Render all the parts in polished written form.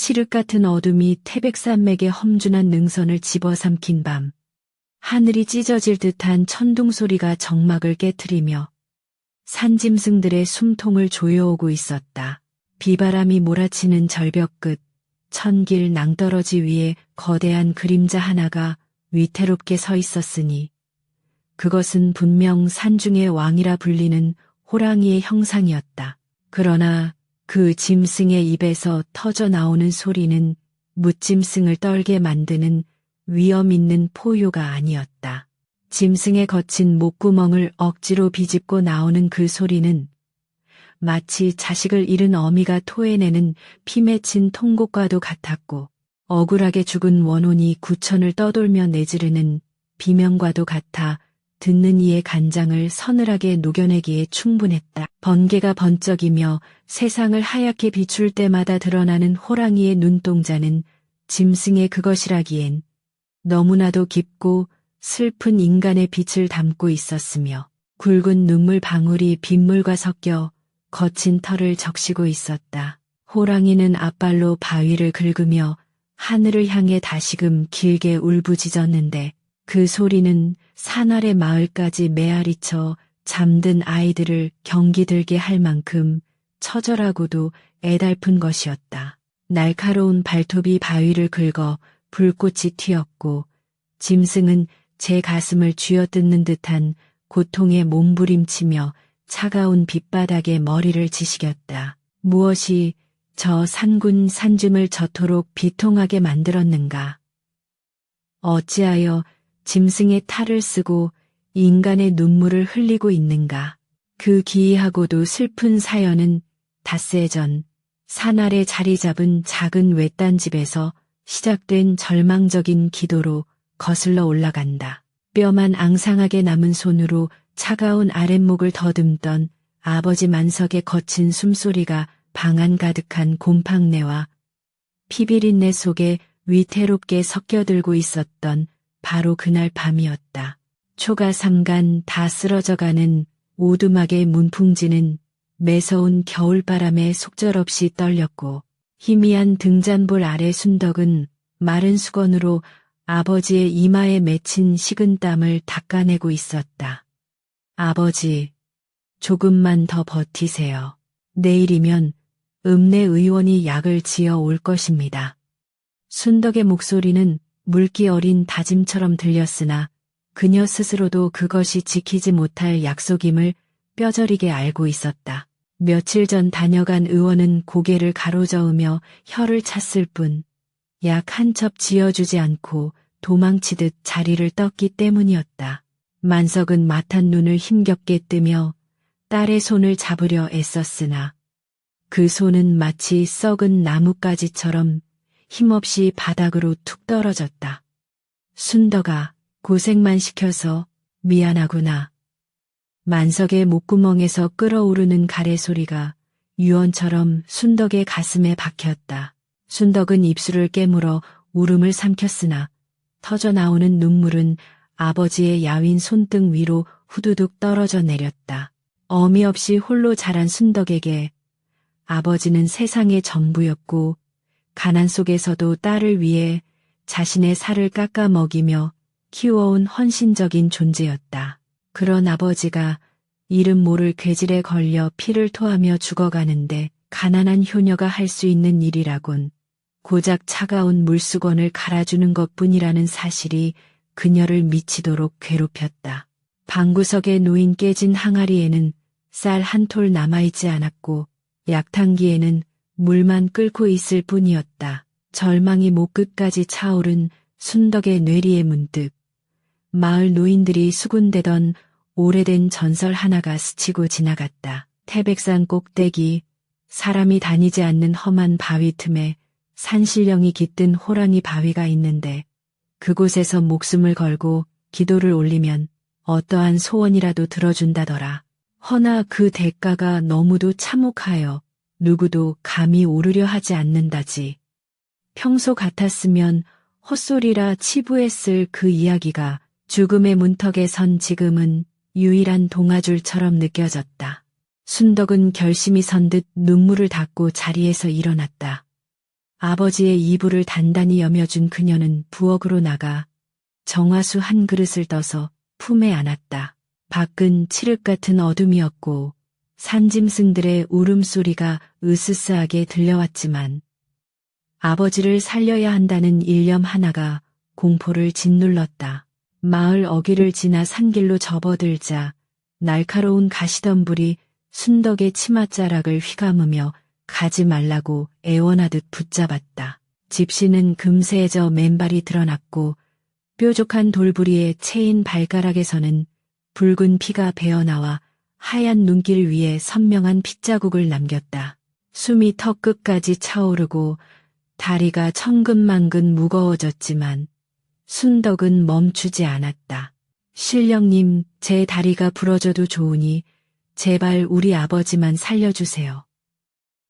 칠흑 같은 어둠이 태백산맥의 험준한 능선을 집어삼킨 밤, 하늘이 찢어질 듯한 천둥 소리가 정막을 깨트리며 산짐승들의 숨통을 조여오고 있었다. 비바람이 몰아치는 절벽 끝, 천길 낭떠러지 위에 거대한 그림자 하나가 위태롭게 서 있었으니 그것은 분명 산중의 왕이라 불리는 호랑이의 형상이었다. 그러나 그 짐승의 입에서 터져 나오는 소리는 묻짐승을 떨게 만드는 위험 있는 포효가 아니었다. 짐승의 거친 목구멍을 억지로 비집고 나오는 그 소리는 마치 자식을 잃은 어미가 토해내는 피 맺힌 통곡과도 같았고 억울하게 죽은 원혼이 구천을 떠돌며 내지르는 비명과도 같아 듣는 이의 간장을 서늘하게 녹여내기에 충분했다. 번개가 번쩍이며 세상을 하얗게 비출 때마다 드러나는 호랑이의 눈동자는 짐승의 그것이라기엔 너무나도 깊고 슬픈 인간의 빛을 담고 있었으며 굵은 눈물 방울이 빗물과 섞여 거친 털을 적시고 있었다. 호랑이는 앞발로 바위를 긁으며 하늘을 향해 다시금 길게 울부짖었는데 그 소리는 산 아래 마을까지 메아리쳐 잠든 아이들을 경기 들게 할 만큼 처절하고도 애달픈 것이었다. 날카로운 발톱이 바위를 긁어 불꽃이 튀었고 짐승은 제 가슴을 쥐어뜯는 듯한 고통에 몸부림치며 차가운 빛바닥에 머리를 지시겼다. 무엇이 저 산군 산짐을 저토록 비통하게 만들었는가? 어찌하여 짐승의 탈을 쓰고 인간의 눈물을 흘리고 있는가? 그 기이하고도 슬픈 사연은 닷새 전 산 아래 자리 잡은 작은 외딴 집에서 시작된 절망적인 기도로 거슬러 올라간다. 뼈만 앙상하게 남은 손으로 차가운 아랫목을 더듬던 아버지 만석의 거친 숨소리가 방 안 가득한 곰팡내와 피비린내 속에 위태롭게 섞여들고 있었던 바로 그날 밤이었다. 초가 삼간 다 쓰러져가는 오두막의 문풍지는 매서운 겨울바람에 속절없이 떨렸고 희미한 등잔볼 아래 순덕은 마른 수건으로 아버지의 이마에 맺힌 식은땀을 닦아내고 있었다. 아버지, 조금만 더 버티세요. 내일이면 읍내 의원이 약을 지어 올 것입니다. 순덕의 목소리는 물기 어린 다짐처럼 들렸으나 그녀 스스로도 그것이 지키지 못할 약속임을 뼈저리게 알고 있었다. 며칠 전 다녀간 의원은 고개를 가로저으며 혀를 찼을 뿐 약 한 첩 지어주지 않고 도망치듯 자리를 떴기 때문이었다. 만석은 마탄 눈을 힘겹게 뜨며 딸의 손을 잡으려 애썼으나 그 손은 마치 썩은 나뭇가지처럼 힘없이 바닥으로 툭 떨어졌다. 순덕아, 고생만 시켜서 미안하구나. 만석의 목구멍에서 끓어오르는 가래 소리가 유언처럼 순덕의 가슴에 박혔다. 순덕은 입술을 깨물어 울음을 삼켰으나 터져나오는 눈물은 아버지의 야윈 손등 위로 후두둑 떨어져 내렸다. 어미 없이 홀로 자란 순덕에게 아버지는 세상의 전부였고 가난 속에서도 딸을 위해 자신의 살을 깎아 먹이며 키워온 헌신적인 존재였다. 그런 아버지가 이름 모를 괴질에 걸려 피를 토하며 죽어가는데 가난한 효녀가 할 수 있는 일이라곤 고작 차가운 물수건을 갈아주는 것뿐이라는 사실이 그녀를 미치도록 괴롭혔다. 방구석에 놓인 깨진 항아리에는 쌀 한 톨 남아있지 않았고 약탕기에는 물만 끓고 있을 뿐이었다. 절망이 목끝까지 차오른 순덕의 뇌리에 문득 마을 노인들이 수군대던 오래된 전설 하나가 스치고 지나갔다. 태백산 꼭대기, 사람이 다니지 않는 험한 바위 틈에 산신령이 깃든 호랑이 바위가 있는데 그곳에서 목숨을 걸고 기도를 올리면 어떠한 소원이라도 들어준다더라. 허나 그 대가가 너무도 참혹하여 누구도 감히 오르려 하지 않는다지. 평소 같았으면 헛소리라 치부했을 그 이야기가 죽음의 문턱에 선 지금은 유일한 동아줄처럼 느껴졌다. 순덕은 결심이 선 듯 눈물을 닦고 자리에서 일어났다. 아버지의 이불을 단단히 여며준 그녀는 부엌으로 나가 정화수 한 그릇을 떠서 품에 안았다. 밖은 칠흑 같은 어둠이었고 산짐승들의 울음소리가 으스스하게 들려왔지만 아버지를 살려야 한다는 일념 하나가 공포를 짓눌렀다. 마을 어귀를 지나 산길로 접어들자 날카로운 가시덤불이 순덕의 치맛자락을 휘감으며 가지 말라고 애원하듯 붙잡았다. 집시는 금세해져 맨발이 드러났고 뾰족한 돌부리에 채인 발가락에서는 붉은 피가 배어나와 하얀 눈길 위에 선명한 핏자국을 남겼다. 숨이 턱끝까지 차오르고 다리가 천근만근 무거워졌지만 순덕은 멈추지 않았다. 신령님, 제 다리가 부러져도 좋으니 제발 우리 아버지만 살려주세요.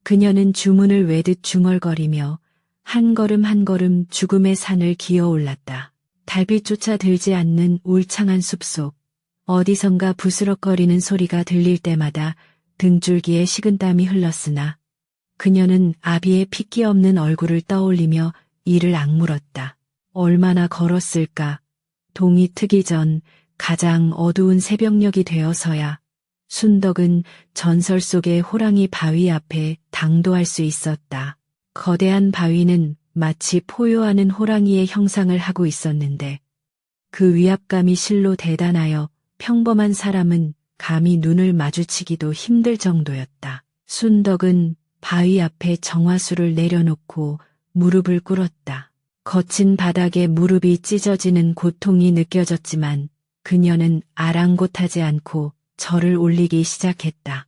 그녀는 주문을 외듯 중얼거리며 한 걸음 한 걸음 죽음의 산을 기어올랐다. 달빛조차 들지 않는 울창한 숲속, 어디선가 부스럭거리는 소리가 들릴 때마다 등줄기에 식은땀이 흘렀으나 그녀는 아비의 핏기 없는 얼굴을 떠올리며 이를 악물었다. 얼마나 걸었을까? 동이 트기 전 가장 어두운 새벽녘이 되어서야 순덕은 전설 속의 호랑이 바위 앞에 당도할 수 있었다. 거대한 바위는 마치 포효하는 호랑이의 형상을 하고 있었는데 그 위압감이 실로 대단하여 평범한 사람은 감히 눈을 마주치기도 힘들 정도였다. 순덕은 바위 앞에 정화수를 내려놓고 무릎을 꿇었다. 거친 바닥에 무릎이 찢어지는 고통이 느껴졌지만 그녀는 아랑곳하지 않고 절을 올리기 시작했다.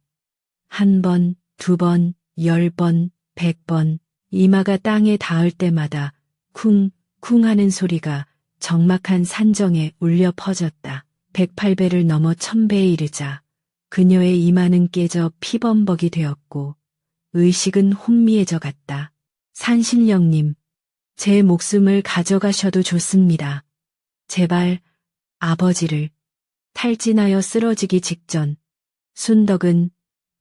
1번, 2번, 10번, 100번, 이마가 땅에 닿을 때마다 쿵, 쿵 하는 소리가 적막한 산정에 울려 퍼졌다. 108배를 넘어 1000배에 이르자 그녀의 이마는 깨져 피범벅이 되었고 의식은 혼미해져 갔다. 산신령님, 제 목숨을 가져가셔도 좋습니다. 제발 아버지를. 탈진하여 쓰러지기 직전 순덕은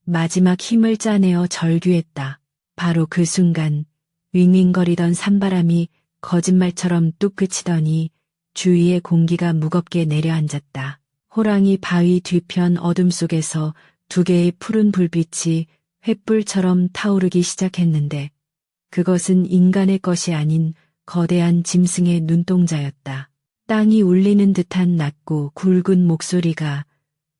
마지막 힘을 짜내어 절규했다. 바로 그 순간 윙윙거리던 산바람이 거짓말처럼 뚝 그치더니 주위의 공기가 무겁게 내려앉았다. 호랑이 바위 뒤편 어둠 속에서 2개의 푸른 불빛이 횃불처럼 타오르기 시작했는데 그것은 인간의 것이 아닌 거대한 짐승의 눈동자였다. 땅이 울리는 듯한 낮고 굵은 목소리가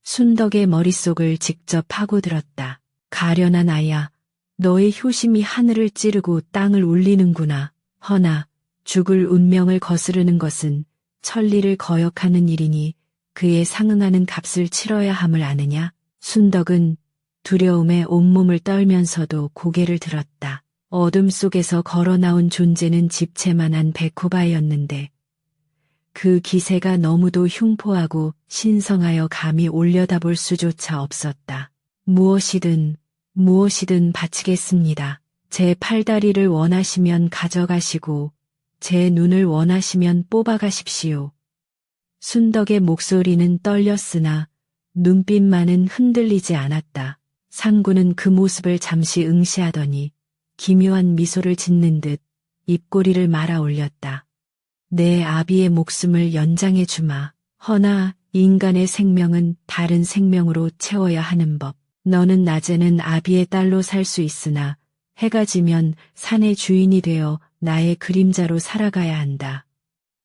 순덕의 머릿속을 직접 파고들었다. 가련한 아야, 너의 효심이 하늘을 찌르고 땅을 울리는구나. 허나 죽을 운명을 거스르는 것은 천리를 거역하는 일이니 그에 상응하는 값을 치러야 함을 아느냐? 순덕은 두려움에 온몸을 떨면서도 고개를 들었다. 어둠 속에서 걸어나온 존재는 집채만한 베코바였는데 그 기세가 너무도 흉포하고 신성하여 감히 올려다볼 수조차 없었다. 무엇이든 바치겠습니다. 제 팔다리를 원하시면 가져가시고 제 눈을 원하시면 뽑아가십시오. 순덕의 목소리는 떨렸으나 눈빛만은 흔들리지 않았다. 상구는 그 모습을 잠시 응시하더니 기묘한 미소를 짓는 듯 입꼬리를 말아 올렸다. 내 아비의 목숨을 연장해 주마. 허나 인간의 생명은 다른 생명으로 채워야 하는 법. 너는 낮에는 아비의 딸로 살 수 있으나 해가 지면 산의 주인이 되어 나의 그림자로 살아가야 한다.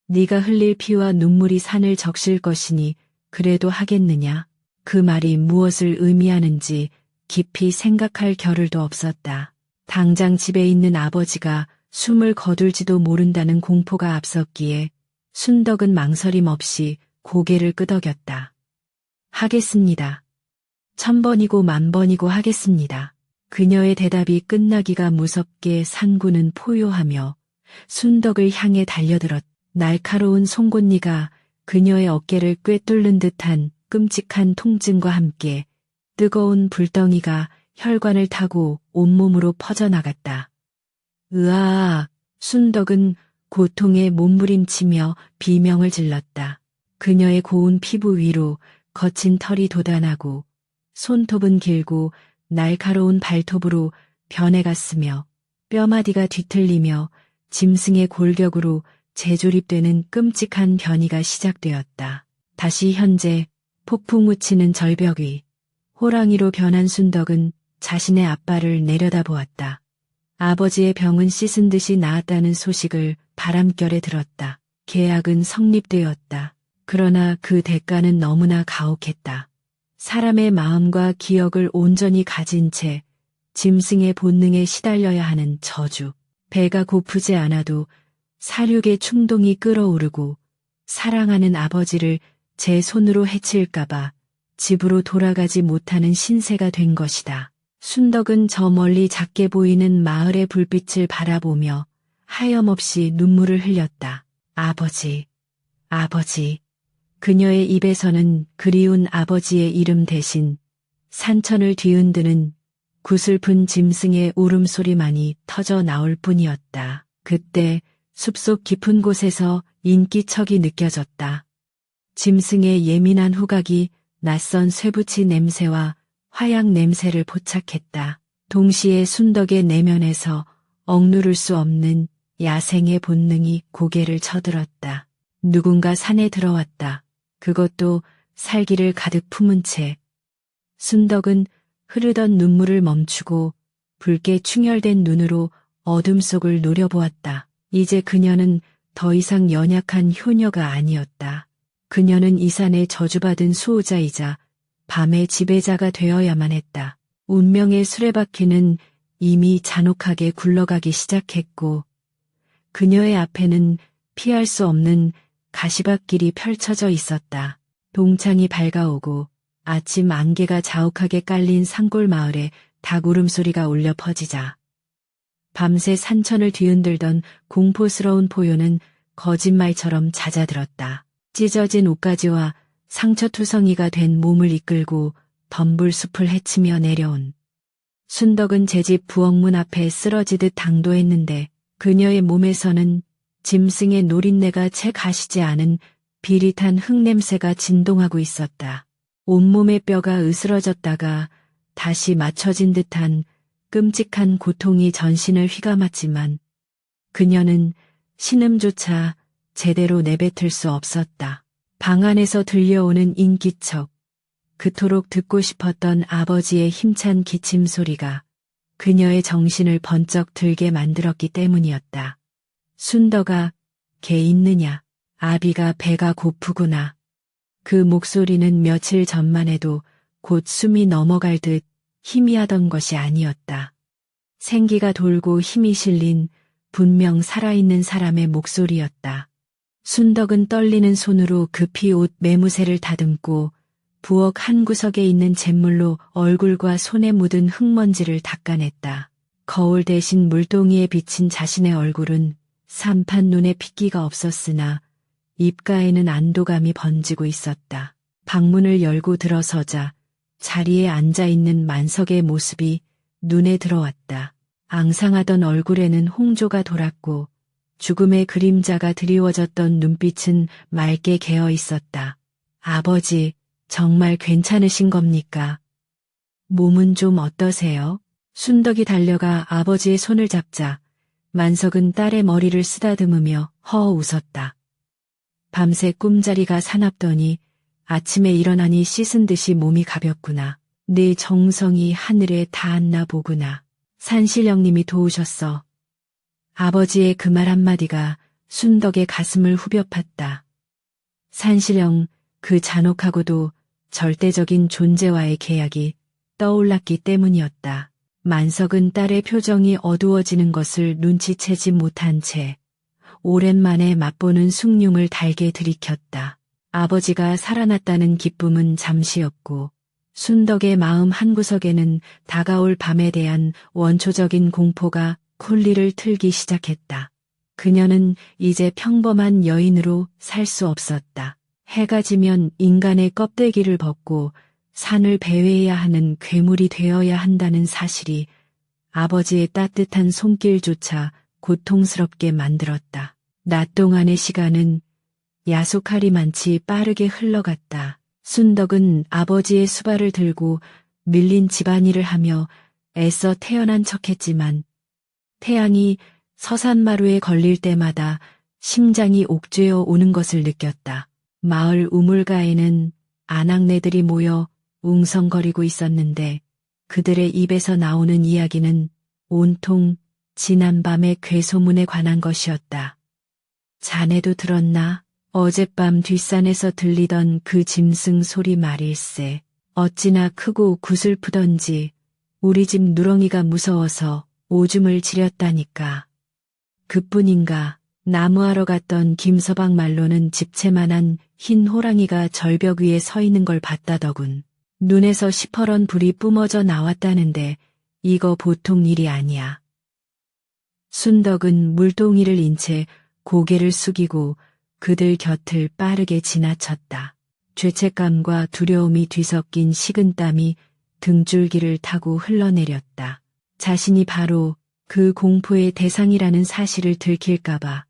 네가 흘릴 피와 눈물이 산을 적실 것이니 그래도 하겠느냐? 그 말이 무엇을 의미하는지 깊이 생각할 겨를도 없었다. 당장 집에 있는 아버지가 숨을 거둘지도 모른다는 공포가 앞섰기에 순덕은 망설임 없이 고개를 끄덕였다. 하겠습니다. 1000번이고 10,000번이고 하겠습니다. 그녀의 대답이 끝나기가 무섭게 상구는 포효하며 순덕을 향해 달려들었다. 날카로운 송곳니가 그녀의 어깨를 꿰뚫는 듯한 끔찍한 통증과 함께 뜨거운 불덩이가 혈관을 타고 온몸으로 퍼져나갔다. 으아! 순덕은 고통에 몸부림치며 비명을 질렀다. 그녀의 고운 피부 위로 거친 털이 돋아나고 손톱은 길고 날카로운 발톱으로 변해갔으며 뼈마디가 뒤틀리며 짐승의 골격으로 재조립되는 끔찍한 변이가 시작되었다. 다시 현재 폭풍 우치는 절벽 위 호랑이로 변한 순덕은 자신의 아빠를 내려다보았다. 아버지의 병은 씻은 듯이 나았다는 소식을 바람결에 들었다. 계약은 성립되었다. 그러나 그 대가는 너무나 가혹했다. 사람의 마음과 기억을 온전히 가진 채 짐승의 본능에 시달려야 하는 저주. 배가 고프지 않아도 사륙의 충동이 끓어오르고 사랑하는 아버지를 제 손으로 해칠까봐 집으로 돌아가지 못하는 신세가 된 것이다. 순덕은 저 멀리 작게 보이는 마을의 불빛을 바라보며 하염없이 눈물을 흘렸다. 아버지, 아버지. 그녀의 입에서는 그리운 아버지의 이름 대신 산천을 뒤흔드는 구슬픈 짐승의 울음소리만이 터져 나올 뿐이었다. 그때 숲속 깊은 곳에서 인기척이 느껴졌다. 짐승의 예민한 후각이 낯선 쇠붙이 냄새와 화약 냄새를 포착했다. 동시에 순덕의 내면에서 억누를 수 없는 야생의 본능이 고개를 쳐들었다. 누군가 산에 들어왔다. 그것도 살기를 가득 품은 채. 순덕은 흐르던 눈물을 멈추고 붉게 충혈된 눈으로 어둠 속을 노려보았다. 이제 그녀는 더 이상 연약한 효녀가 아니었다. 그녀는 이 산의 저주받은 수호자이자 밤의 지배자가 되어야만 했다. 운명의 수레바퀴는 이미 잔혹하게 굴러가기 시작했고 그녀의 앞에는 피할 수 없는 가시밭길이 펼쳐져 있었다. 동창이 밝아오고 아침 안개가 자욱하게 깔린 산골 마을에 닭 울음소리가 울려 퍼지자 밤새 산천을 뒤흔들던 공포스러운 포효는 거짓말처럼 잦아들었다. 찢어진 옷가지와 상처투성이가 된 몸을 이끌고 덤불 숲을 헤치며 내려온 순덕은 제 집 부엌문 앞에 쓰러지듯 당도했는데 그녀의 몸에서는 짐승의 노린내가 채 가시지 않은 비릿한 흙냄새가 진동하고 있었다. 온몸의 뼈가 으스러졌다가 다시 맞춰진 듯한 끔찍한 고통이 전신을 휘감았지만 그녀는 신음조차 제대로 내뱉을 수 없었다. 방 안에서 들려오는 인기척, 그토록 듣고 싶었던 아버지의 힘찬 기침 소리가 그녀의 정신을 번쩍 들게 만들었기 때문이었다. 순덕아, 개 있느냐? 아비가 배가 고프구나. 그 목소리는 며칠 전만 해도 곧 숨이 넘어갈 듯 희미하던 것이 아니었다. 생기가 돌고 힘이 실린 분명 살아있는 사람의 목소리였다. 순덕은 떨리는 손으로 급히 옷 매무새를 다듬고 부엌 한 구석에 있는 잿물로 얼굴과 손에 묻은 흙먼지를 닦아냈다. 거울 대신 물동이에 비친 자신의 얼굴은 삼판 눈에 핏기가 없었으나 입가에는 안도감이 번지고 있었다. 방문을 열고 들어서자 자리에 앉아있는 만석의 모습이 눈에 들어왔다. 앙상하던 얼굴에는 홍조가 돌았고 죽음의 그림자가 드리워졌던 눈빛은 맑게 개어 있었다. 아버지, 정말 괜찮으신 겁니까? 몸은 좀 어떠세요? 순덕이 달려가 아버지의 손을 잡자 만석은 딸의 머리를 쓰다듬으며 허 웃었다. 밤새 꿈자리가 사납더니 아침에 일어나니 씻은 듯이 몸이 가볍구나. 내 정성이 하늘에 닿았나 보구나. 산신령님이 도우셨어. 아버지의 그 말 한마디가 순덕의 가슴을 후벼 팠다. 산신령, 그 잔혹하고도 절대적인 존재와의 계약이 떠올랐기 때문이었다. 만석은 딸의 표정이 어두워지는 것을 눈치채지 못한 채 오랜만에 맛보는 숭늉을 달게 들이켰다. 아버지가 살아났다는 기쁨은 잠시였고 순덕의 마음 한구석에는 다가올 밤에 대한 원초적인 공포가 쿨리를 틀기 시작했다. 그녀는 이제 평범한 여인으로 살 수 없었다. 해가 지면 인간의 껍데기를 벗고 산을 배회해야 하는 괴물이 되어야 한다는 사실이 아버지의 따뜻한 손길조차 고통스럽게 만들었다. 낮 동안의 시간은 야속하리만치 빠르게 흘러갔다. 순덕은 아버지의 수발을 들고 밀린 집안일을 하며 애써 태어난 척했지만 태양이 서산마루에 걸릴 때마다 심장이 옥죄어 오는 것을 느꼈다. 마을 우물가에는 아낙네들이 모여 웅성거리고 있었는데 그들의 입에서 나오는 이야기는 온통 지난밤의 괴소문에 관한 것이었다. 자네도 들었나? 어젯밤 뒷산에서 들리던 그 짐승 소리 말일세. 어찌나 크고 구슬프던지 우리 집 누렁이가 무서워서 오줌을 지렸다니까. 그뿐인가 나무하러 갔던 김서방 말로는 집채만한 흰 호랑이가 절벽 위에 서 있는 걸 봤다더군. 눈에서 시퍼런 불이 뿜어져 나왔다는데 이거 보통 일이 아니야. 순덕은 물동이를 인 채 고개를 숙이고 그들 곁을 빠르게 지나쳤다. 죄책감과 두려움이 뒤섞인 식은땀이 등줄기를 타고 흘러내렸다. 자신이 바로 그 공포의 대상이라는 사실을 들킬까봐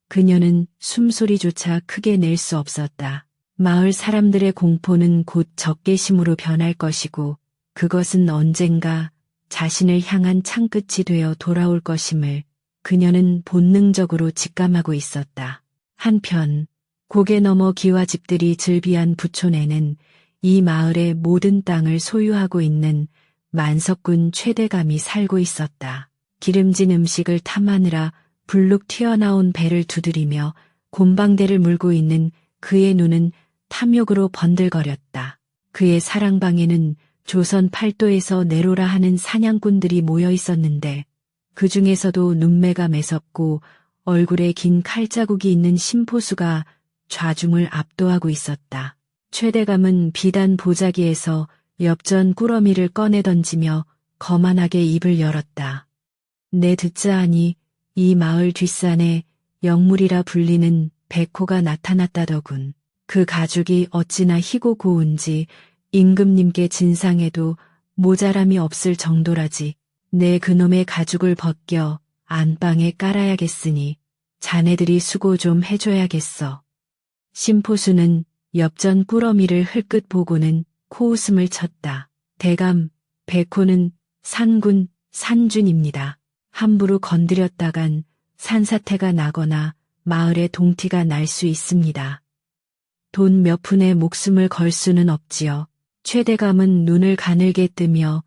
그녀는 숨소리조차 크게 낼 수 없었다. 마을 사람들의 공포는 곧 적개심으로 변할 것이고 그것은 언젠가 자신을 향한 창끝이 되어 돌아올 것임을 그녀는 본능적으로 직감하고 있었다. 한편 고개 너머 기와집들이 즐비한 부촌에는 이 마을의 모든 땅을 소유하고 있는 만석군 최대감이 살고 있었다. 기름진 음식을 탐하느라 불룩 튀어나온 배를 두드리며 곰방대를 물고 있는 그의 눈은 탐욕으로 번들거렸다. 그의 사랑방에는 조선 팔도에서 내로라 하는 사냥꾼들이 모여 있었는데 그 중에서도 눈매가 매섭고 얼굴에 긴 칼자국이 있는 심포수가 좌중을 압도하고 있었다. 최대감은 비단 보자기에서 엽전 꾸러미를 꺼내 던지며 거만하게 입을 열었다. 내 듣자 하니 이 마을 뒷산에 영물이라 불리는 백호가 나타났다더군. 그 가죽이 어찌나 희고 고운지 임금님께 진상해도 모자람이 없을 정도라지. 내 그놈의 가죽을 벗겨 안방에 깔아야겠으니 자네들이 수고 좀 해줘야겠어. 심포수는 엽전 꾸러미를 흘끗 보고는 코웃음을 쳤다. 대감, 백호는 산군, 산준입니다. 함부로 건드렸다간 산사태가 나거나 마을에 동티가 날 수 있습니다. 돈 몇 푼에 목숨을 걸 수는 없지요. 최대감은 눈을 가늘게 뜨며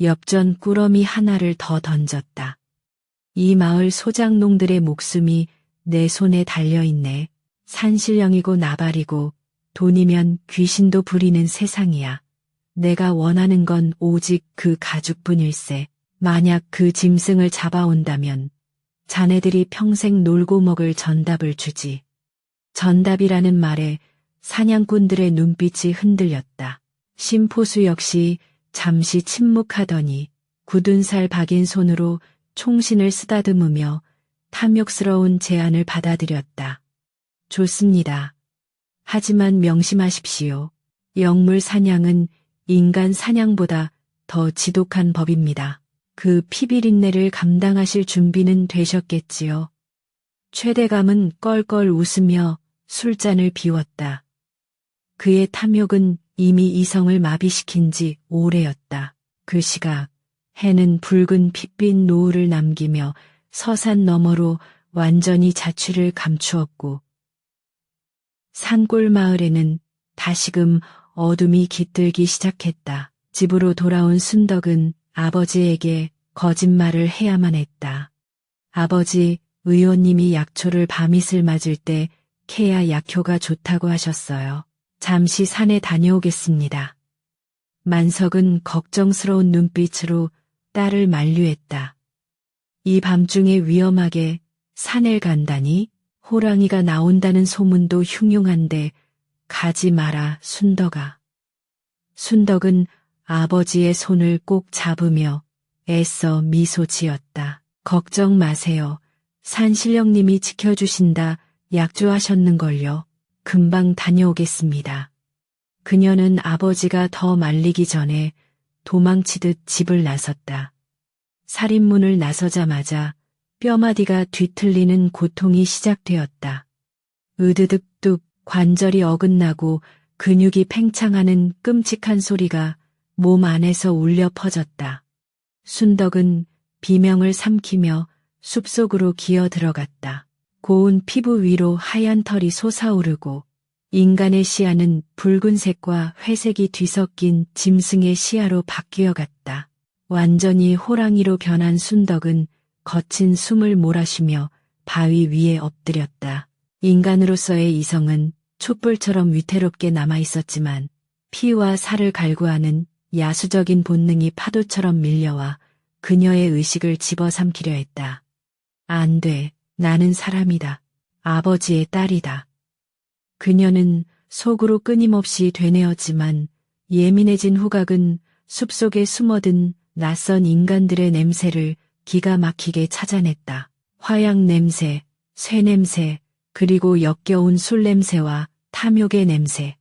엽전 꾸러미 하나를 더 던졌다. 이 마을 소장농들의 목숨이 내 손에 달려있네. 산신령이고 나발이고 돈이면 귀신도 부리는 세상이야. 내가 원하는 건 오직 그 가죽뿐일세. 만약 그 짐승을 잡아온다면 자네들이 평생 놀고 먹을 전답을 주지. 전답이라는 말에 사냥꾼들의 눈빛이 흔들렸다. 심포수 역시 잠시 침묵하더니 굳은 살 박인 손으로 총신을 쓰다듬으며 탐욕스러운 제안을 받아들였다. 좋습니다. 하지만 명심하십시오. 영물 사냥은 인간 사냥보다 더 지독한 법입니다. 그 피비린내를 감당하실 준비는 되셨겠지요. 최대감은 껄껄 웃으며 술잔을 비웠다. 그의 탐욕은 이미 이성을 마비시킨 지 오래였다. 그 시각 해는 붉은 핏빛 노을을 남기며 서산 너머로 완전히 자취를 감추었고 산골 마을에는 다시금 어둠이 깃들기 시작했다. 집으로 돌아온 순덕은 아버지에게 거짓말을 해야만 했다. 아버지, 의원님이 약초를 밤이슬 맞을 때 캐야 약효가 좋다고 하셨어요. 잠시 산에 다녀오겠습니다. 만석은 걱정스러운 눈빛으로 딸을 만류했다. 이 밤중에 위험하게 산을 간다니? 호랑이가 나온다는 소문도 흉흉한데 가지 마라, 순덕아. 순덕은 아버지의 손을 꼭 잡으며 애써 미소 지었다. 걱정 마세요. 산신령님이 지켜주신다 약조하셨는걸요. 금방 다녀오겠습니다. 그녀는 아버지가 더 말리기 전에 도망치듯 집을 나섰다. 살인문을 나서자마자 뼈마디가 뒤틀리는 고통이 시작되었다. 으드득 뚝 관절이 어긋나고 근육이 팽창하는 끔찍한 소리가 몸 안에서 울려 퍼졌다. 순덕은 비명을 삼키며 숲속으로 기어 들어갔다. 고운 피부 위로 하얀 털이 솟아오르고 인간의 시야는 붉은색과 회색이 뒤섞인 짐승의 시야로 바뀌어갔다. 완전히 호랑이로 변한 순덕은 거친 숨을 몰아쉬며 바위 위에 엎드렸다. 인간으로서의 이성은 촛불처럼 위태롭게 남아있었지만 피와 살을 갈구하는 야수적인 본능이 파도처럼 밀려와 그녀의 의식을 집어삼키려 했다. 안 돼. 나는 사람이다. 아버지의 딸이다. 그녀는 속으로 끊임없이 되뇌었지만 예민해진 후각은 숲속에 숨어든 낯선 인간들의 냄새를 기가 막히게 찾아냈다. 화약 냄새, 쇠 냄새, 그리고 역겨운 술 냄새와 탐욕의 냄새.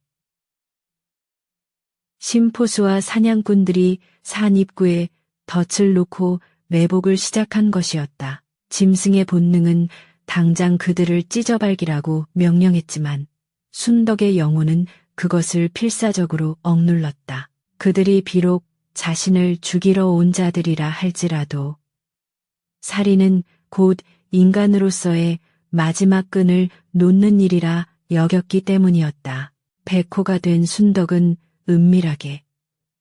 심포수와 사냥꾼들이 산 입구에 덫을 놓고 매복을 시작한 것이었다. 짐승의 본능은 당장 그들을 찢어발기라고 명령했지만 순덕의 영혼은 그것을 필사적으로 억눌렀다. 그들이 비록 자신을 죽이러 온 자들이라 할지라도 살인은 곧 인간으로서의 마지막 끈을 놓는 일이라 여겼기 때문이었다. 백호가 된 순덕은 은밀하게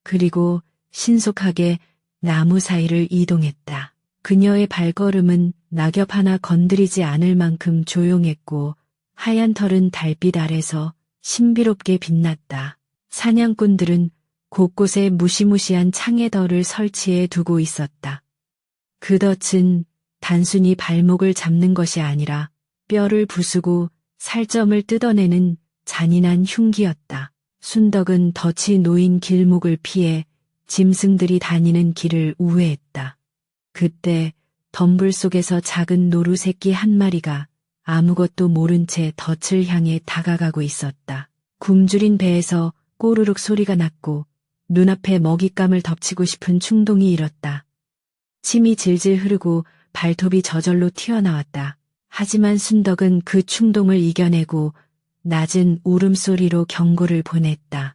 그리고 신속하게 나무 사이를 이동했다. 그녀의 발걸음은 낙엽 하나 건드리지 않을 만큼 조용했고 하얀 털은 달빛 아래서 신비롭게 빛났다. 사냥꾼들은 곳곳에 무시무시한 창에덜을 설치해 두고 있었다. 그 덫은 단순히 발목을 잡는 것이 아니라 뼈를 부수고 살점을 뜯어내는 잔인한 흉기였다. 순덕은 덫이 놓인 길목을 피해 짐승들이 다니는 길을 우회했다. 그때 덤불 속에서 작은 노루 새끼 한 마리가 아무것도 모른 채 덫을 향해 다가가고 있었다. 굶주린 배에서 꼬르륵 소리가 났고 눈앞에 먹잇감을 덮치고 싶은 충동이 일었다. 침이 질질 흐르고 발톱이 저절로 튀어나왔다. 하지만 순덕은 그 충동을 이겨내고 낮은 울음소리로 경고를 보냈다.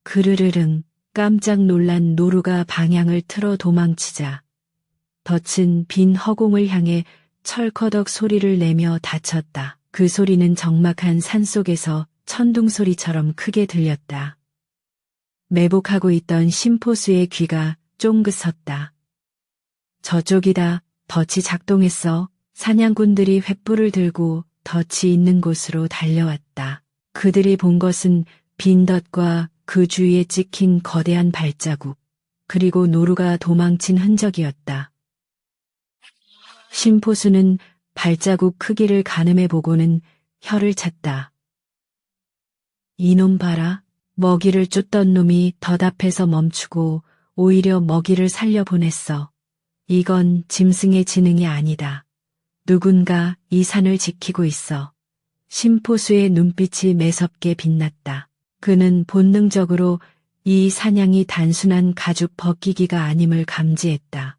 그르르릉. 깜짝 놀란 노루가 방향을 틀어 도망치자 덫은 빈 허공을 향해 철커덕 소리를 내며 닫혔다. 그 소리는 적막한 산속에서 천둥소리처럼 크게 들렸다. 매복하고 있던 심포수의 귀가 쫑긋 섰다. 저쪽이다. 덫이 작동했어. 사냥꾼들이 횃불을 들고 덫이 있는 곳으로 달려왔다. 그들이 본 것은 빈 덫과 그 주위에 찍힌 거대한 발자국, 그리고 노루가 도망친 흔적이었다. 심포수는 발자국 크기를 가늠해 보고는 혀를 찼다. 이놈 봐라. 먹이를 쫓던 놈이 덫앞에서 멈추고 오히려 먹이를 살려보냈어. 이건 짐승의 지능이 아니다. 누군가 이 산을 지키고 있어. 심포수의 눈빛이 매섭게 빛났다. 그는 본능적으로 이 사냥이 단순한 가죽 벗기기가 아님을 감지했다.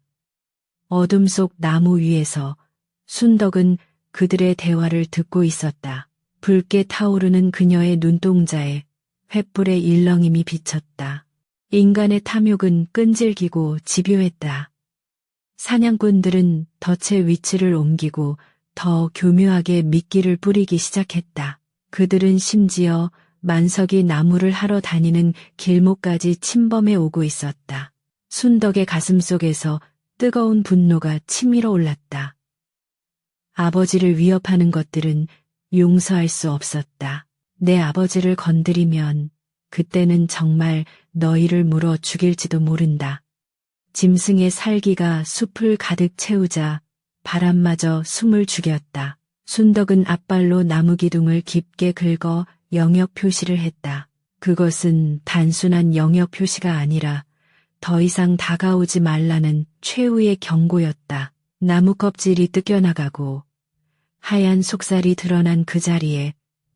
어둠 속 나무 위에서 순덕은 그들의 대화를 듣고 있었다. 붉게 타오르는 그녀의 눈동자에 횃불의 일렁임이 비쳤다. 인간의 탐욕은 끈질기고 집요했다. 사냥꾼들은 덫의 위치를 옮기고 더 교묘하게 미끼를 뿌리기 시작했다. 그들은 심지어 만석이 나무를 하러 다니는 길목까지 침범해 오고 있었다. 순덕의 가슴속에서 뜨거운 분노가 치밀어 올랐다. 아버지를 위협하는 것들은 용서할 수 없었다. 내 아버지를 건드리면 그때는 정말 너희를 물어 죽일지도 모른다. 짐승의 살기가 숲을 가득 채우자 바람마저 숨을 죽였다. 순덕은 앞발로 나무 기둥을 깊게 긁어 영역 표시를 했다. 그것은 단순한 영역 표시가 아니라 더 이상 다가오지 말라는 최후의 경고였다. 나무 껍질이 뜯겨나가고 하얀 속살이 드러난 그 자리에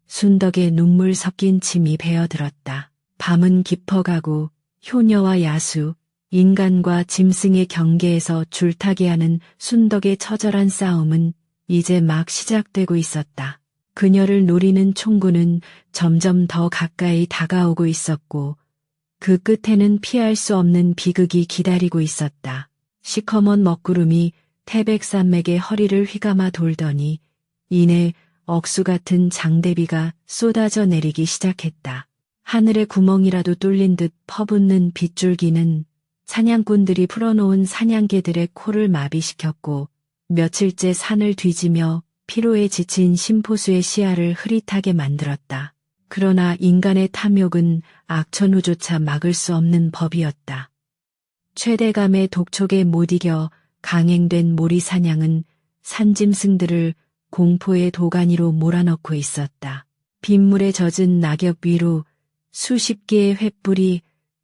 순덕의 눈물 섞인 침이 배어들었다. 밤은 깊어가고 효녀와 야수, 인간과 짐승의 경계에서 줄타기 하는 순덕의 처절한 싸움은 이제 막 시작되고 있었다. 그녀를 노리는 총구는 점점 더 가까이 다가오고 있었고 그 끝에는 피할 수 없는 비극이 기다리고 있었다. 시커먼 먹구름이 태백산맥의 허리를 휘감아 돌더니 이내 억수 같은 장대비가 쏟아져 내리기 시작했다. 하늘에 구멍이라도 뚫린 듯 퍼붓는 빗줄기는 사냥꾼들이 풀어놓은 사냥개들의 코를 마비시켰고 며칠째 산을 뒤지며 피로에 지친 심포수의 시야를 흐릿하게 만들었다. 그러나 인간의 탐욕은 악천후조차 막을 수 없는 법이었다. 최대감의 독촉에 못 이겨 강행된 모리사냥은 산짐승들을 공포의 도가니로 몰아넣고 있었다. 빗물에 젖은 낙엽 위로 수십 개의 횃불이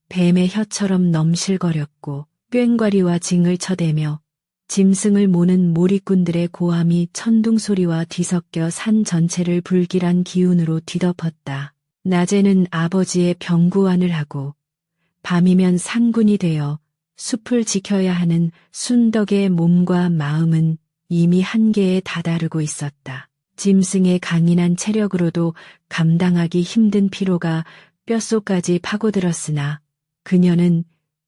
뱀의 혀처럼 넘실거렸고 꽹과리와 징을 쳐대며 짐승을 모는 몰이꾼들의 고함이 천둥소리와 뒤섞여 산 전체를 불길한 기운으로 뒤덮었다. 낮에는 아버지의 병구안을 하고 밤이면 상군이 되어 숲을 지켜야 하는 순덕의 몸과 마음은 이미 한계에 다다르고 있었다. 짐승의 강인한 체력으로도 감당하기 힘든 피로가 뼛속까지 파고들었으나 그녀는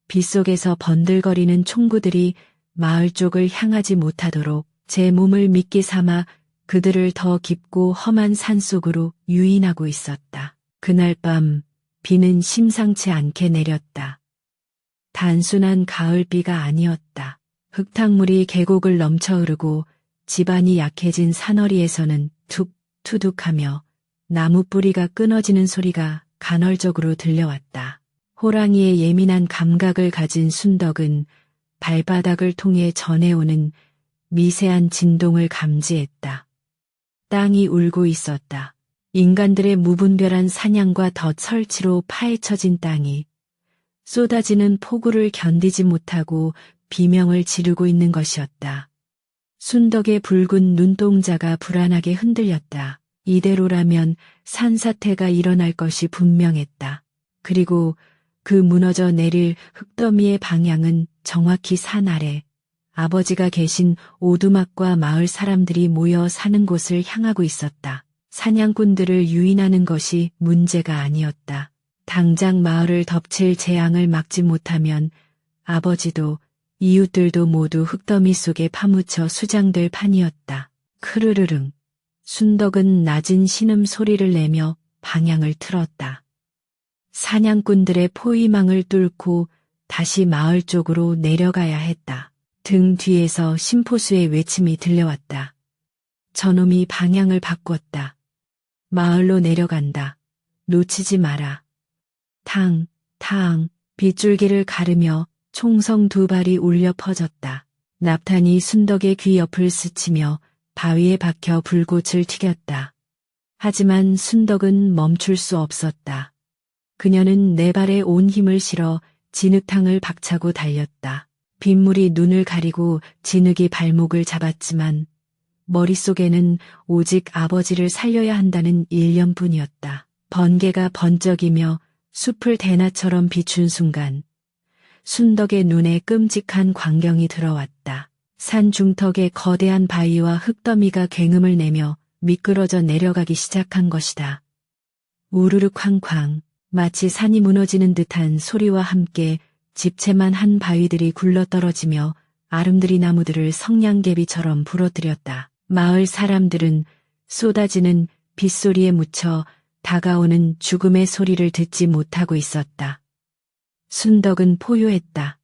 빗속에서 번들거리는 총구들이 마을 쪽을 향하지 못하도록 제 몸을 미끼 삼아 그들을 더 깊고 험한 산속으로 유인하고 있었다. 그날 밤 비는 심상치 않게 내렸다. 단순한 가을비가 아니었다. 흙탕물이 계곡을 넘쳐 흐르고 지반이 약해진 산허리에서는 툭 투둑하며 나무 뿌리가 끊어지는 소리가 간헐적으로 들려왔다. 호랑이의 예민한 감각을 가진 순덕은 발바닥을 통해 전해오는 미세한 진동을 감지했다. 땅이 울고 있었다. 인간들의 무분별한 사냥과 덫 설치로 파헤쳐진 땅이 쏟아지는 폭우를 견디지 못하고 비명을 지르고 있는 것이었다. 순덕의 붉은 눈동자가 불안하게 흔들렸다. 이대로라면 산사태가 일어날 것이 분명했다. 그리고 그 무너져 내릴 흙더미의 방향은 정확히 산 아래 아버지가 계신 오두막과 마을 사람들이 모여 사는 곳을 향하고 있었다. 사냥꾼들을 유인하는 것이 문제가 아니었다. 당장 마을을 덮칠 재앙을 막지 못하면 아버지도 이웃들도 모두 흙더미 속에 파묻혀 수장될 판이었다. 크르르릉. 순덕은 낮은 신음 소리를 내며 방향을 틀었다. 사냥꾼들의 포위망을 뚫고 다시 마을 쪽으로 내려가야 했다. 등 뒤에서 심포수의 외침이 들려왔다. 저놈이 방향을 바꿨다. 마을로 내려간다. 놓치지 마라. 탕, 탕, 빗줄기를 가르며 총성 두 발이 울려 퍼졌다. 납탄이 순덕의 귀 옆을 스치며 바위에 박혀 불꽃을 튀겼다. 하지만 순덕은 멈출 수 없었다. 그녀는 네 발에 온 힘을 실어 진흙탕을 박차고 달렸다. 빗물이 눈을 가리고 진흙이 발목을 잡았지만 머릿속에는 오직 아버지를 살려야 한다는 일념뿐이었다. 번개가 번쩍이며 숲을 대낮처럼 비춘 순간 순덕의 눈에 끔찍한 광경이 들어왔다. 산 중턱에 거대한 바위와 흙더미가 굉음을 내며 미끄러져 내려가기 시작한 것이다. 우르르 쾅쾅, 마치 산이 무너지는 듯한 소리와 함께 집채만 한 바위들이 굴러떨어지며 아름드리 나무들을 성냥개비처럼 부러뜨렸다. 마을 사람들은 쏟아지는 빗소리에 묻혀 다가오는 죽음의 소리를 듣지 못하고 있었다. 순덕은 포효했다.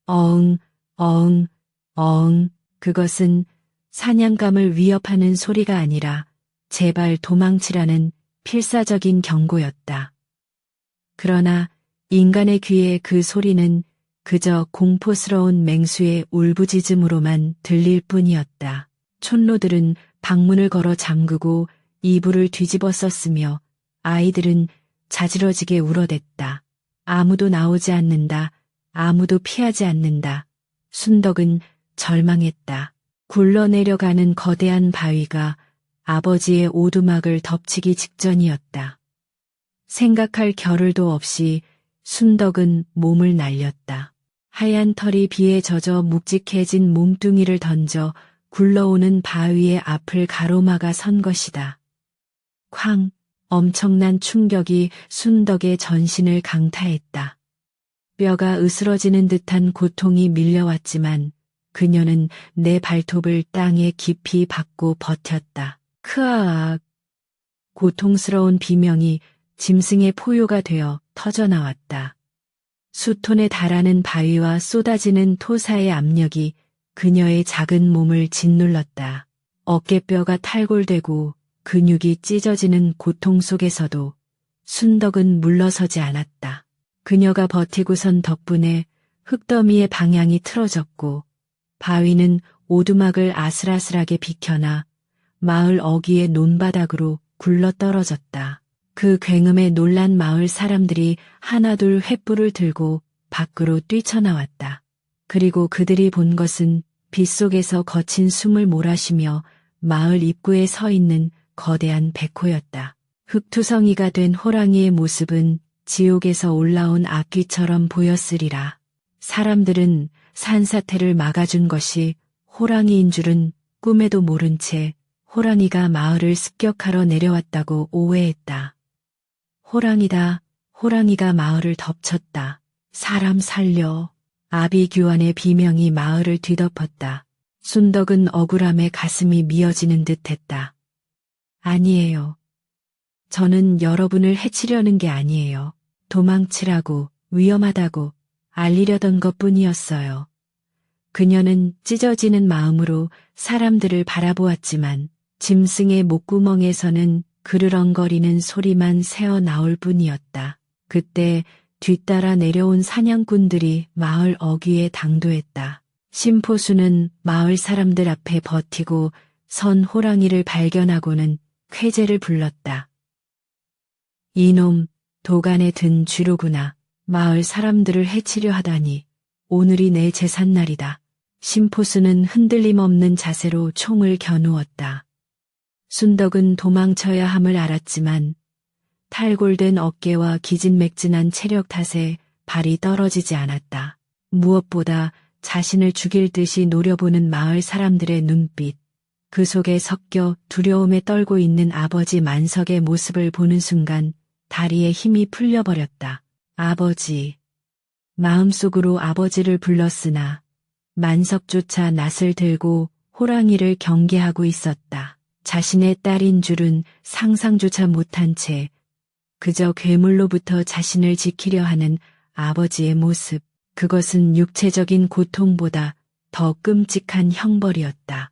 어흥, 어흥, 어흥. 그것은 사냥감을 위협하는 소리가 아니라 제발 도망치라는 필사적인 경고였다. 그러나 인간의 귀에 그 소리는 그저 공포스러운 맹수의 울부짖음으로만 들릴 뿐이었다. 촌로들은 방문을 걸어 잠그고 이불을 뒤집어 썼으며 아이들은 자지러지게 울어댔다. 아무도 나오지 않는다. 아무도 피하지 않는다. 순덕은 절망했다. 굴러내려가는 거대한 바위가 아버지의 오두막을 덮치기 직전이었다. 생각할 겨를도 없이 순덕은 몸을 날렸다. 하얀 털이 비에 젖어 묵직해진 몸뚱이를 던져 굴러오는 바위의 앞을 가로막아 선 것이다. 쾅! 엄청난 충격이 순덕의 전신을 강타했다. 뼈가 으스러지는 듯한 고통이 밀려왔지만 그녀는 내 발톱을 땅에 깊이 박고 버텼다. 크아악. 고통스러운 비명이 짐승의 포효가 되어 터져나왔다. 수톤에 달하는 바위와 쏟아지는 토사의 압력이 그녀의 작은 몸을 짓눌렀다. 어깨뼈가 탈골되고 근육이 찢어지는 고통 속에서도 순덕은 물러서지 않았다. 그녀가 버티고선 덕분에 흙더미의 방향이 틀어졌고 바위는 오두막을 아슬아슬하게 비켜나 마을 어귀의 논바닥으로 굴러떨어졌다. 그 굉음에 놀란 마을 사람들이 하나둘 횃불을 들고 밖으로 뛰쳐나왔다. 그리고 그들이 본 것은 빗속에서 거친 숨을 몰아쉬며 마을 입구에 서 있는 거대한 백호였다. 흙투성이가 된 호랑이의 모습은 지옥에서 올라온 악귀처럼 보였으리라. 사람들은 산사태를 막아준 것이 호랑이인 줄은 꿈에도 모른 채 호랑이가 마을을 습격하러 내려왔다고 오해했다. 호랑이다. 호랑이가 마을을 덮쳤다. 사람 살려. 아비규환의 비명이 마을을 뒤덮었다. 순덕은 억울함에 가슴이 미어지는 듯했다. 아니에요. 저는 여러분을 해치려는 게 아니에요. 도망치라고, 위험하다고 알리려던 것뿐이었어요. 그녀는 찢어지는 마음으로 사람들을 바라보았지만 짐승의 목구멍에서는 그르렁거리는 소리만 새어나올 뿐이었다. 그때 뒤따라 내려온 사냥꾼들이 마을 어귀에 당도했다. 심포수는 마을 사람들 앞에 버티고 선 호랑이를 발견하고는 쾌재를 불렀다. 이놈, 도간에 든 쥐로구나. 마을 사람들을 해치려 하다니. 오늘이 내 제삿날이다. 심포수는 흔들림 없는 자세로 총을 겨누었다. 순덕은 도망쳐야 함을 알았지만 탈골된 어깨와 기진맥진한 체력 탓에 발이 떨어지지 않았다. 무엇보다 자신을 죽일 듯이 노려보는 마을 사람들의 눈빛, 그 속에 섞여 두려움에 떨고 있는 아버지 만석의 모습을 보는 순간 다리에 힘이 풀려버렸다. 아버지. 마음속으로 아버지를 불렀으나 만석조차 낯을 들고 호랑이를 경계하고 있었다. 자신의 딸인 줄은 상상조차 못한 채 그저 괴물로부터 자신을 지키려 하는 아버지의 모습, 그것은 육체적인 고통보다 더 끔찍한 형벌이었다.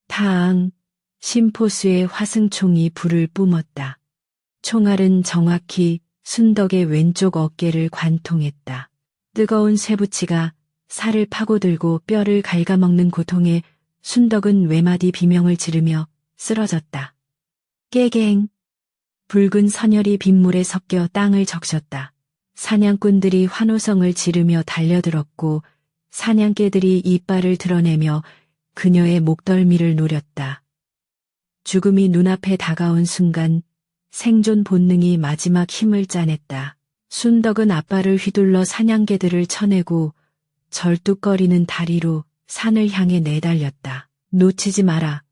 타앙, 심포수의 화승총이 불을 뿜었다. 총알은 정확히 순덕의 왼쪽 어깨를 관통했다. 뜨거운 쇠붙이가 살을 파고들고 뼈를 갉아먹는 고통에 순덕은 외마디 비명을 지르며 쓰러졌다. 깨갱. 붉은 선혈이 빗물에 섞여 땅을 적셨다. 사냥꾼들이 환호성을 지르며 달려들었고 사냥개들이 이빨을 드러내며 그녀의 목덜미를 노렸다. 죽음이 눈앞에 다가온 순간 생존 본능이 마지막 힘을 짜냈다. 순덕은 앞발을 휘둘러 사냥개들을 쳐내고 절뚝거리는 다리로 산을 향해 내달렸다. 놓치지 마라.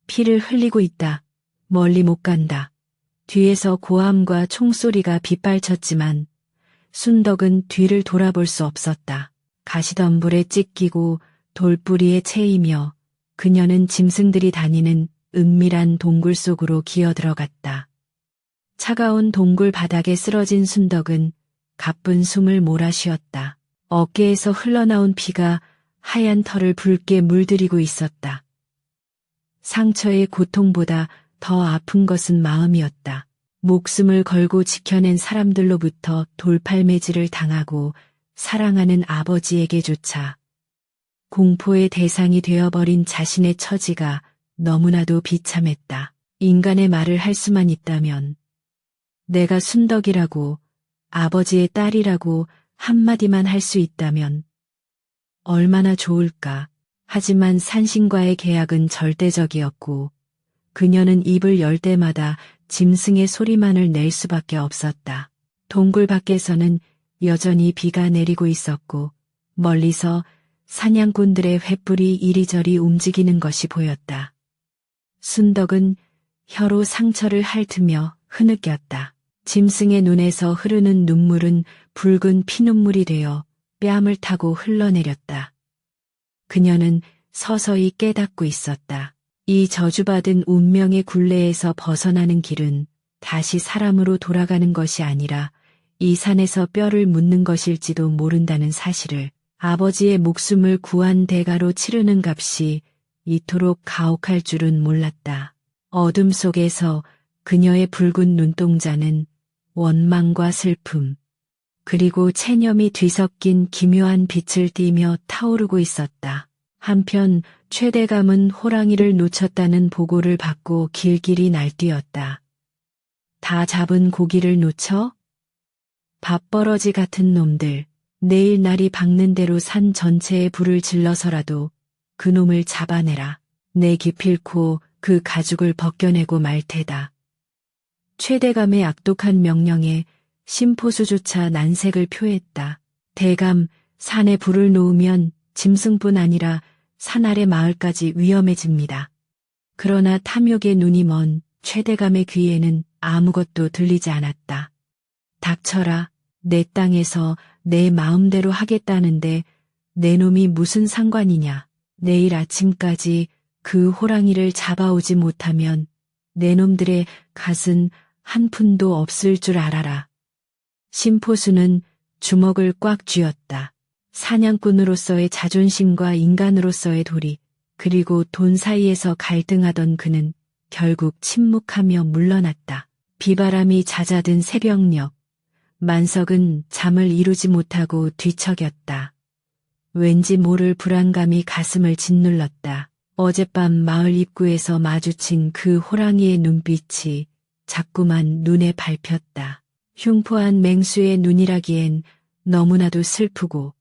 피를 흘리고 있다. 멀리 못 간다. 뒤에서 고함과 총소리가 빗발쳤지만 순덕은 뒤를 돌아볼 수 없었다. 가시덤불에 찢기고 돌뿌리에 채이며 그녀는 짐승들이 다니는 은밀한 동굴 속으로 기어들어갔다. 차가운 동굴 바닥에 쓰러진 순덕은 가쁜 숨을 몰아쉬었다. 어깨에서 흘러나온 피가 하얀 털을 붉게 물들이고 있었다. 상처의 고통보다 더 아픈 것은 마음이었다. 목숨을 걸고 지켜낸 사람들로부터 돌팔매질을 당하고 사랑하는 아버지에게조차 공포의 대상이 되어버린 자신의 처지가 너무나도 비참했다. 인간의 말을 할 수만 있다면 내가 순덕이라고 아버지의 딸이라고 한마디만 할 수 있다면 얼마나 좋을까. 하지만 산신과의 계약은 절대적이었고 그녀는 입을 열 때마다 짐승의 소리만을 낼 수밖에 없었다. 동굴 밖에서는 여전히 비가 내리고 있었고 멀리서 사냥꾼들의 횃불이 이리저리 움직이는 것이 보였다. 순덕은 혀로 상처를 핥으며 흐느꼈다. 짐승의 눈에서 흐르는 눈물은 붉은 피눈물이 되어 뺨을 타고 흘러내렸다. 그녀는 서서히 깨닫고 있었다. 이 저주받은 운명의 굴레에서 벗어나는 길은 다시 사람으로 돌아가는 것이 아니라 이 산에서 뼈를 묻는 것일지도 모른다는 사실을, 아버지의 목숨을 구한 대가로 치르는 값이 이토록 가혹할 줄은 몰랐다. 어둠 속에서 그녀의 붉은 눈동자는 원망과 슬픔, 그리고 체념이 뒤섞인 기묘한 빛을 띠며 타오르고 있었다. 한편 최대감은 호랑이를 놓쳤다는 보고를 받고 길길이 날뛰었다. 다 잡은 고기를 놓쳐? 밥버러지 같은 놈들, 내일 날이 밝는 대로 산 전체에 불을 질러서라도 그놈을 잡아내라. 내 기필코 그 가죽을 벗겨내고 말 테다. 최대감의 악독한 명령에 심포수조차 난색을 표했다. 대감, 산에 불을 놓으면 짐승뿐 아니라 산 아래 마을까지 위험해집니다. 그러나 탐욕의 눈이 먼 최대감의 귀에는 아무것도 들리지 않았다. 닥쳐라. 내 땅에서 내 마음대로 하겠다는데 내 놈이 무슨 상관이냐. 내일 아침까지 그 호랑이를 잡아오지 못하면 내 놈들의 갓은 한 푼도 없을 줄 알아라. 심포수는 주먹을 꽉 쥐었다. 사냥꾼으로서의 자존심과 인간으로서의 도리, 그리고 돈 사이에서 갈등하던 그는 결국 침묵하며 물러났다. 비바람이 잦아든 새벽녘, 만석은 잠을 이루지 못하고 뒤척였다. 왠지 모를 불안감이 가슴을 짓눌렀다. 어젯밤 마을 입구에서 마주친 그 호랑이의 눈빛이 자꾸만 눈에 밟혔다. 흉포한 맹수의 눈이라기엔 너무나도 슬프고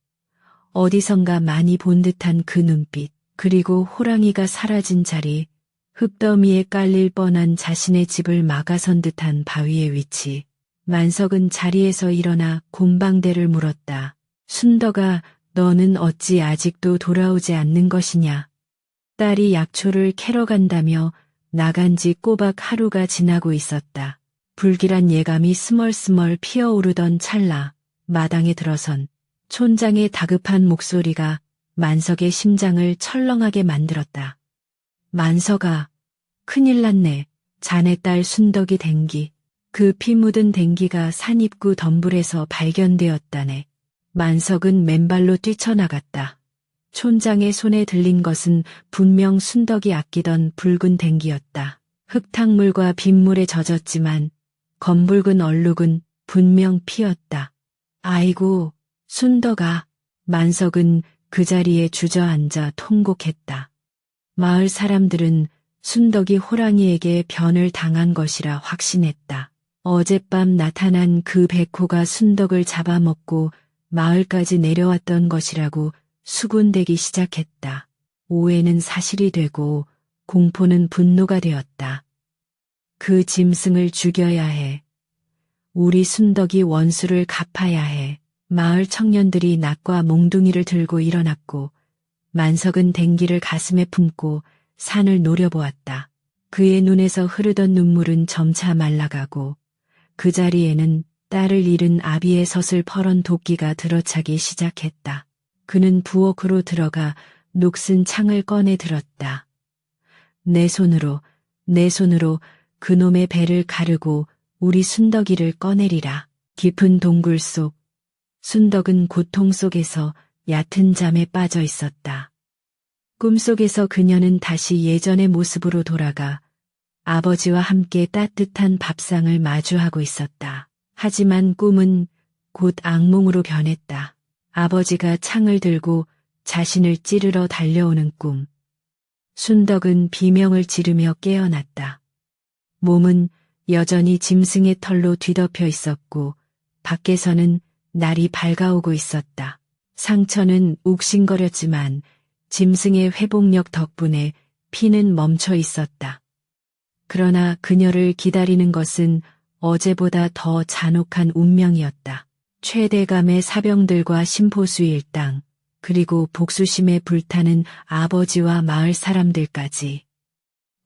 어디선가 많이 본 듯한 그 눈빛, 그리고 호랑이가 사라진 자리, 흙더미에 깔릴 뻔한 자신의 집을 막아선 듯한 바위의 위치. 만석은 자리에서 일어나 곰방대를 물었다. 순덕아, 너는 어찌 아직도 돌아오지 않는 것이냐. 딸이 약초를 캐러 간다며 나간 지 꼬박 하루가 지나고 있었다. 불길한 예감이 스멀스멀 피어오르던 찰나 마당에 들어선 촌장의 다급한 목소리가 만석의 심장을 철렁하게 만들었다. 만석아, 큰일 났네. 자네 딸 순덕이 댕기. 그 피 묻은 댕기가 산입구 덤불에서 발견되었다네. 만석은 맨발로 뛰쳐나갔다. 촌장의 손에 들린 것은 분명 순덕이 아끼던 붉은 댕기였다. 흙탕물과 빗물에 젖었지만 검붉은 얼룩은 분명 피었다. 아이고, 순덕아. 만석은 그 자리에 주저앉아 통곡했다. 마을 사람들은 순덕이 호랑이에게 변을 당한 것이라 확신했다. 어젯밤 나타난 그 백호가 순덕을 잡아먹고 마을까지 내려왔던 것이라고 수군대기 시작했다. 오해는 사실이 되고 공포는 분노가 되었다. 그 짐승을 죽여야 해. 우리 순덕이 원수를 갚아야 해. 마을 청년들이 낫과 몽둥이를 들고 일어났고 만석은 댕기를 가슴에 품고 산을 노려보았다. 그의 눈에서 흐르던 눈물은 점차 말라가고 그 자리에는 딸을 잃은 아비의 섯을 퍼런 도끼가 들어차기 시작했다. 그는 부엌으로 들어가 녹슨 창을 꺼내 들었다. 내 손으로 그놈의 배를 가르고 우리 순덕이를 꺼내리라. 깊은 동굴 속 순덕은 고통 속에서 얕은 잠에 빠져 있었다. 꿈속에서 그녀는 다시 예전의 모습으로 돌아가 아버지와 함께 따뜻한 밥상을 마주하고 있었다. 하지만 꿈은 곧 악몽으로 변했다. 아버지가 창을 들고 자신을 찌르러 달려오는 꿈. 순덕은 비명을 지르며 깨어났다. 몸은 여전히 짐승의 털로 뒤덮여 있었고 밖에서는 날이 밝아오고 있었다. 상처는 욱신거렸지만 짐승의 회복력 덕분에 피는 멈춰 있었다. 그러나 그녀를 기다리는 것은 어제보다 더 잔혹한 운명이었다. 최대감의 사병들과 심포수 일당, 그리고 복수심에 불타는 아버지와 마을 사람들까지.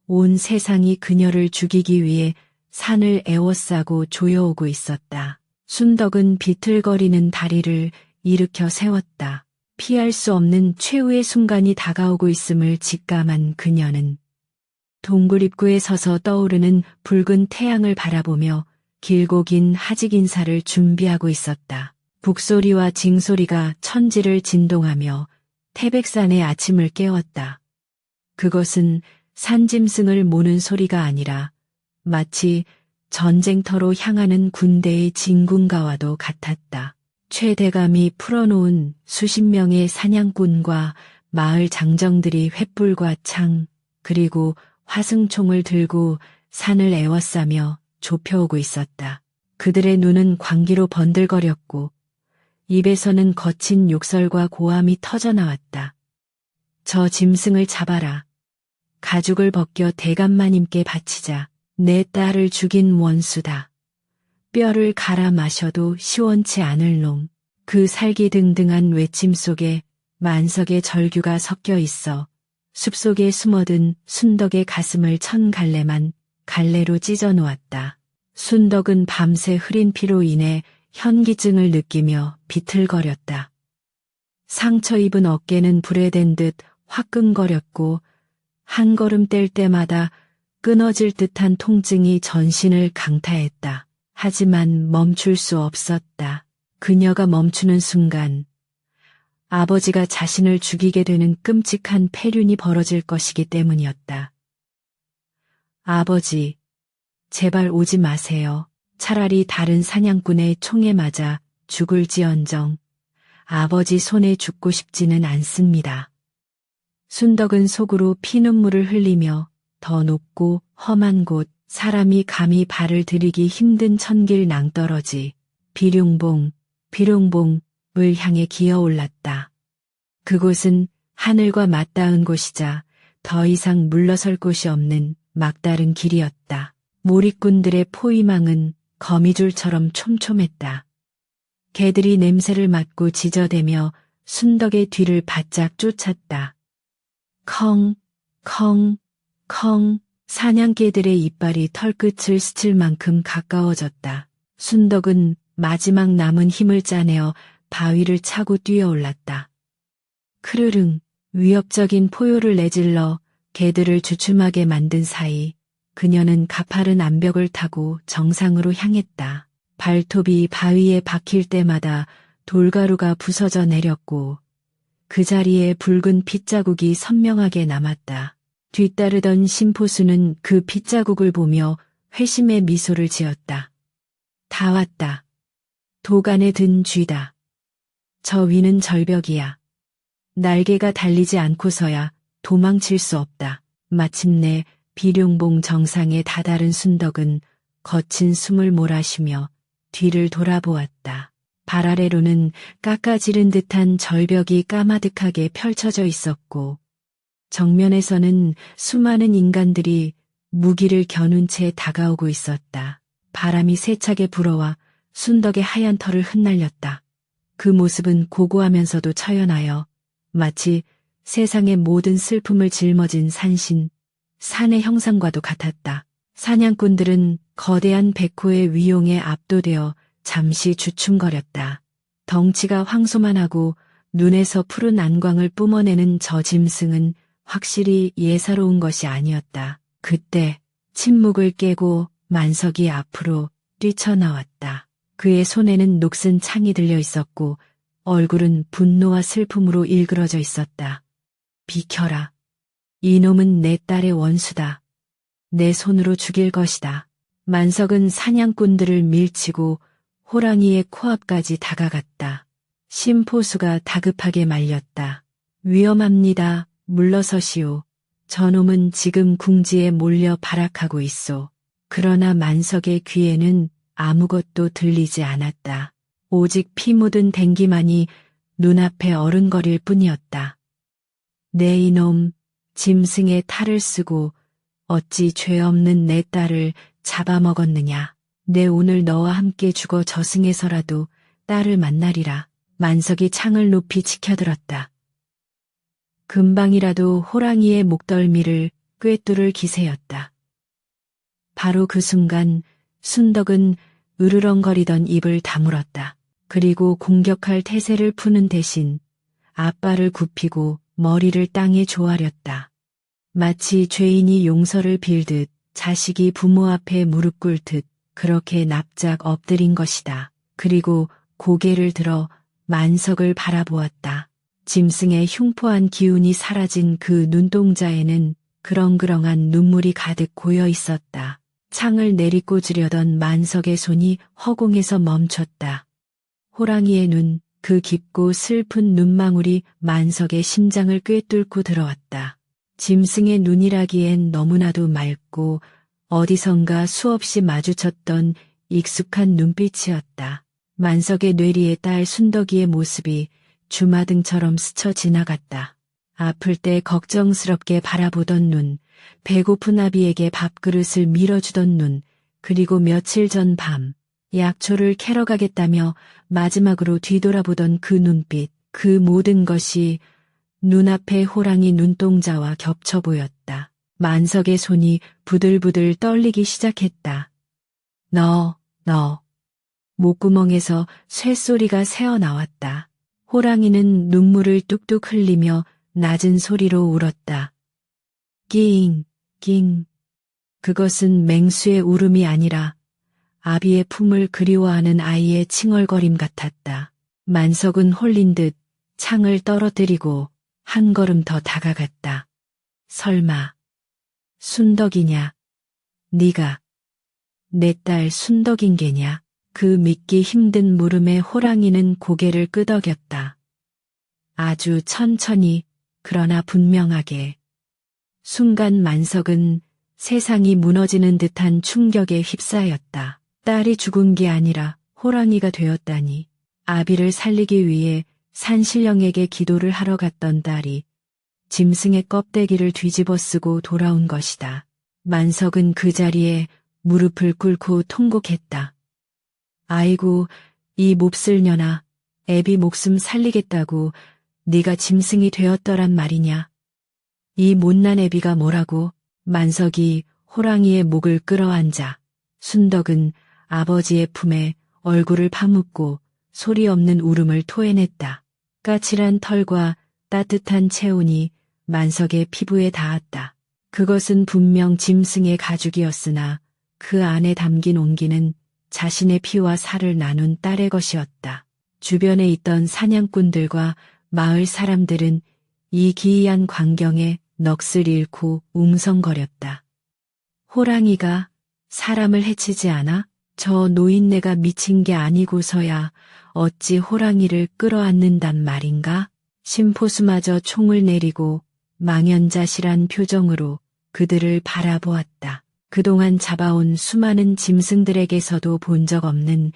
온 세상이 그녀를 죽이기 위해 산을 에워싸고 조여오고 있었다. 순덕은 비틀거리는 다리를 일으켜 세웠다. 피할 수 없는 최후의 순간이 다가오고 있음을 직감한 그녀는 동굴 입구에 서서 떠오르는 붉은 태양을 바라보며 길고 긴 하직 인사를 준비하고 있었다. 북소리와 징소리가 천지를 진동하며 태백산의 아침을 깨웠다. 그것은 산짐승을 모는 소리가 아니라 마치 전쟁터로 향하는 군대의 진군가와도 같았다. 최대감이 풀어놓은 수십 명의 사냥꾼과 마을 장정들이 횃불과 창 그리고 화승총을 들고 산을 에워싸며 좁혀오고 있었다. 그들의 눈은 광기로 번들거렸고 입에서는 거친 욕설과 고함이 터져나왔다. 저 짐승을 잡아라. 가죽을 벗겨 대감마님께 바치자. 내 딸을 죽인 원수다. 뼈를 갈아 마셔도 시원치 않을 놈. 그 살기등등한 외침 속에 만석의 절규가 섞여 있어 숲속에 숨어든 순덕의 가슴을 천 갈래만 갈래로 찢어 놓았다. 순덕은 밤새 흐린 피로 인해 현기증을 느끼며 비틀거렸다. 상처 입은 어깨는 불에 댄 듯 화끈거렸고 한 걸음 뗄 때마다 끊어질 듯한 통증이 전신을 강타했다. 하지만 멈출 수 없었다. 그녀가 멈추는 순간 아버지가 자신을 죽이게 되는 끔찍한 폐륜이 벌어질 것이기 때문이었다. 아버지, 제발 오지 마세요. 차라리 다른 사냥꾼의 총에 맞아 죽을지언정 아버지 손에 죽고 싶지는 않습니다. 순덕은 속으로 피눈물을 흘리며 더 높고 험한 곳, 사람이 감히 발을 들이기 힘든 천길 낭떠러지, 비룡봉을 향해 기어올랐다. 그곳은 하늘과 맞닿은 곳이자 더 이상 물러설 곳이 없는 막다른 길이었다. 몰입꾼들의 포위망은 거미줄처럼 촘촘했다. 개들이 냄새를 맡고 지저대며 순덕의 뒤를 바짝 쫓았다. 컹, 컹, 컹, 사냥개들의 이빨이 털끝을 스칠 만큼 가까워졌다. 순덕은 마지막 남은 힘을 짜내어 바위를 차고 뛰어올랐다. 크르릉, 위협적인 포효를 내질러 개들을 주춤하게 만든 사이 그녀는 가파른 암벽을 타고 정상으로 향했다. 발톱이 바위에 박힐 때마다 돌가루가 부서져 내렸고 그 자리에 붉은 핏자국이 선명하게 남았다. 뒤따르던 심포수는 그 핏자국을 보며 회심의 미소를 지었다. 다 왔다. 도간에 든 쥐다. 저 위는 절벽이야. 날개가 달리지 않고서야 도망칠 수 없다. 마침내 비룡봉 정상에 다다른 순덕은 거친 숨을 몰아쉬며 뒤를 돌아보았다. 발 아래로는 깎아지른 듯한 절벽이 까마득하게 펼쳐져 있었고 정면에서는 수많은 인간들이 무기를 겨눈 채 다가오고 있었다. 바람이 세차게 불어와 순덕의 하얀 털을 흩날렸다. 그 모습은 고고하면서도 처연하여 마치 세상의 모든 슬픔을 짊어진 산신, 산의 형상과도 같았다. 사냥꾼들은 거대한 백호의 위용에 압도되어 잠시 주춤거렸다. 덩치가 황소만하고 눈에서 푸른 안광을 뿜어내는 저 짐승은 확실히 예사로운 것이 아니었다. 그때 침묵을 깨고 만석이 앞으로 뛰쳐나왔다. 그의 손에는 녹슨 창이 들려 있었고 얼굴은 분노와 슬픔으로 일그러져 있었다. 비켜라. 이놈은 내 딸의 원수다. 내 손으로 죽일 것이다. 만석은 사냥꾼들을 밀치고 호랑이의 코앞까지 다가갔다. 심포수가 다급하게 말렸다. 위험합니다. 물러서시오. 저놈은 지금 궁지에 몰려 발악하고 있소. 그러나 만석의 귀에는 아무것도 들리지 않았다. 오직 피 묻은 댕기만이 눈앞에 어른거릴 뿐이었다. 내 이놈, 짐승의 탈을 쓰고 어찌 죄 없는 내 딸을 잡아먹었느냐. 내 오늘 너와 함께 죽어 저승에서라도 딸을 만나리라. 만석이 창을 높이 치켜들었다. 금방이라도 호랑이의 목덜미를 꿰뚫을 기세였다. 바로 그 순간 순덕은 으르렁거리던 입을 다물었다. 그리고 공격할 태세를 푸는 대신 앞발을 굽히고 머리를 땅에 조아렸다. 마치 죄인이 용서를 빌듯 자식이 부모 앞에 무릎 꿇듯 그렇게 납작 엎드린 것이다. 그리고 고개를 들어 만석을 바라보았다. 짐승의 흉포한 기운이 사라진 그 눈동자에는 그렁그렁한 눈물이 가득 고여 있었다. 창을 내리꽂으려던 만석의 손이 허공에서 멈췄다. 호랑이의 눈, 그 깊고 슬픈 눈망울이 만석의 심장을 꿰뚫고 들어왔다. 짐승의 눈이라기엔 너무나도 맑고 어디선가 수없이 마주쳤던 익숙한 눈빛이었다. 만석의 뇌리에 딸 순덕이의 모습이 주마등처럼 스쳐 지나갔다. 아플 때 걱정스럽게 바라보던 눈, 배고픈 아비에게 밥그릇을 밀어주던 눈, 그리고 며칠 전 밤, 약초를 캐러 가겠다며 마지막으로 뒤돌아보던 그 눈빛, 그 모든 것이 눈앞의 호랑이 눈동자와 겹쳐 보였다. 만석의 손이 부들부들 떨리기 시작했다. 너. 목구멍에서 쇳소리가 새어나왔다. 호랑이는 눈물을 뚝뚝 흘리며 낮은 소리로 울었다. 낑. 그것은 맹수의 울음이 아니라 아비의 품을 그리워하는 아이의 칭얼거림 같았다. 만석은 홀린 듯 창을 떨어뜨리고 한 걸음 더 다가갔다. 설마 순덕이냐? 네가 내 딸 순덕인 게냐? 그 믿기 힘든 물음에 호랑이는 고개를 끄덕였다. 아주 천천히 그러나 분명하게. 순간 만석은 세상이 무너지는 듯한 충격에 휩싸였다. 딸이 죽은 게 아니라 호랑이가 되었다니. 아비를 살리기 위해 산신령에게 기도를 하러 갔던 딸이 짐승의 껍데기를 뒤집어 쓰고 돌아온 것이다. 만석은 그 자리에 무릎을 꿇고 통곡했다. 아이고, 이 몹쓸 년아, 애비 목숨 살리겠다고 네가 짐승이 되었더란 말이냐. 이 못난 애비가 뭐라고? 만석이 호랑이의 목을 끌어안자 순덕은 아버지의 품에 얼굴을 파묻고 소리 없는 울음을 토해냈다. 까칠한 털과 따뜻한 체온이 만석의 피부에 닿았다. 그것은 분명 짐승의 가죽이었으나 그 안에 담긴 온기는 자신의 피와 살을 나눈 딸의 것이었다. 주변에 있던 사냥꾼들과 마을 사람들은 이 기이한 광경에 넋을 잃고 웅성거렸다. 호랑이가 사람을 해치지 않아? 저 노인네가 미친 게 아니고서야 어찌 호랑이를 끌어안는단 말인가? 심포수마저 총을 내리고 망연자실한 표정으로 그들을 바라보았다. 그동안 잡아온 수많은 짐승들에게서도 본 적 없는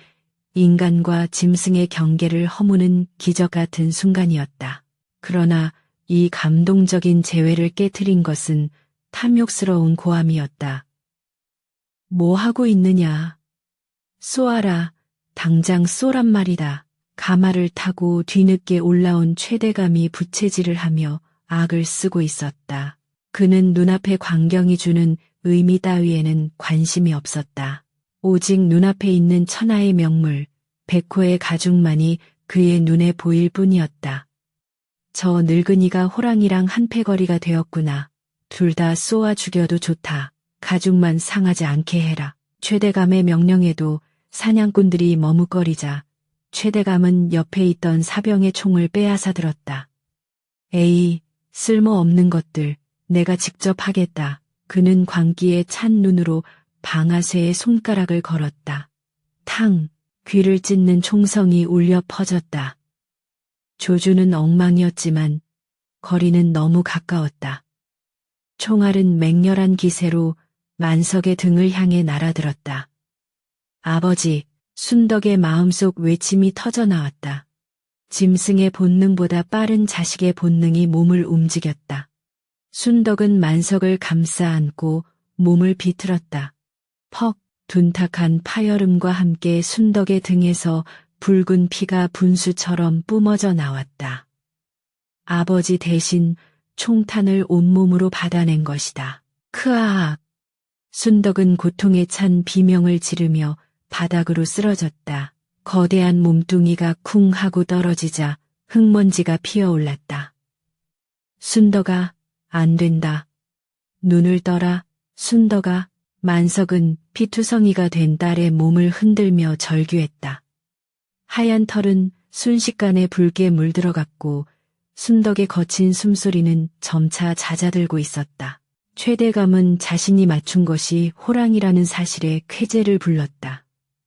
인간과 짐승의 경계를 허무는 기적 같은 순간이었다. 그러나 이 감동적인 재회를 깨트린 것은 탐욕스러운 고함이었다. 뭐 하고 있느냐? 쏘아라, 당장 쏘란 말이다. 가마를 타고 뒤늦게 올라온 최대감이 부채질을 하며 악을 쓰고 있었다. 그는 눈앞의 광경이 주는 의미 따위에는 관심이 없었다. 오직 눈앞에 있는 천하의 명물, 백호의 가죽만이 그의 눈에 보일 뿐이었다. 저 늙은이가 호랑이랑 한패거리가 되었구나. 둘 다 쏘아 죽여도 좋다. 가죽만 상하지 않게 해라. 최대감의 명령에도 사냥꾼들이 머뭇거리자 최대감은 옆에 있던 사병의 총을 빼앗아 들었다. 에이, 쓸모없는 것들, 내가 직접 하겠다. 그는 광기에 찬 눈으로 방아쇠에 손가락을 걸었다. 탕, 귀를 찢는 총성이 울려 퍼졌다. 조주는 엉망이었지만 거리는 너무 가까웠다. 총알은 맹렬한 기세로 만석의 등을 향해 날아들었다. 아버지, 순덕의 마음속 외침이 터져나왔다. 짐승의 본능보다 빠른 자식의 본능이 몸을 움직였다. 순덕은 만석을 감싸 안고 몸을 비틀었다. 퍽, 둔탁한 파열음과 함께 순덕의 등에서 붉은 피가 분수처럼 뿜어져 나왔다. 아버지 대신 총탄을 온몸으로 받아낸 것이다. 크아악! 순덕은 고통에 찬 비명을 지르며 바닥으로 쓰러졌다. 거대한 몸뚱이가 쿵 하고 떨어지자 흙먼지가 피어올랐다. 순덕아, 안 된다. 눈을 떠라, 순덕아. 만석은 피투성이가 된 딸의 몸을 흔들며 절규했다. 하얀 털은 순식간에 붉게 물들어갔고 순덕의 거친 숨소리는 점차 잦아들고 있었다. 최대감은 자신이 맞춘 것이 호랑이라는 사실에 쾌재를 불렀다.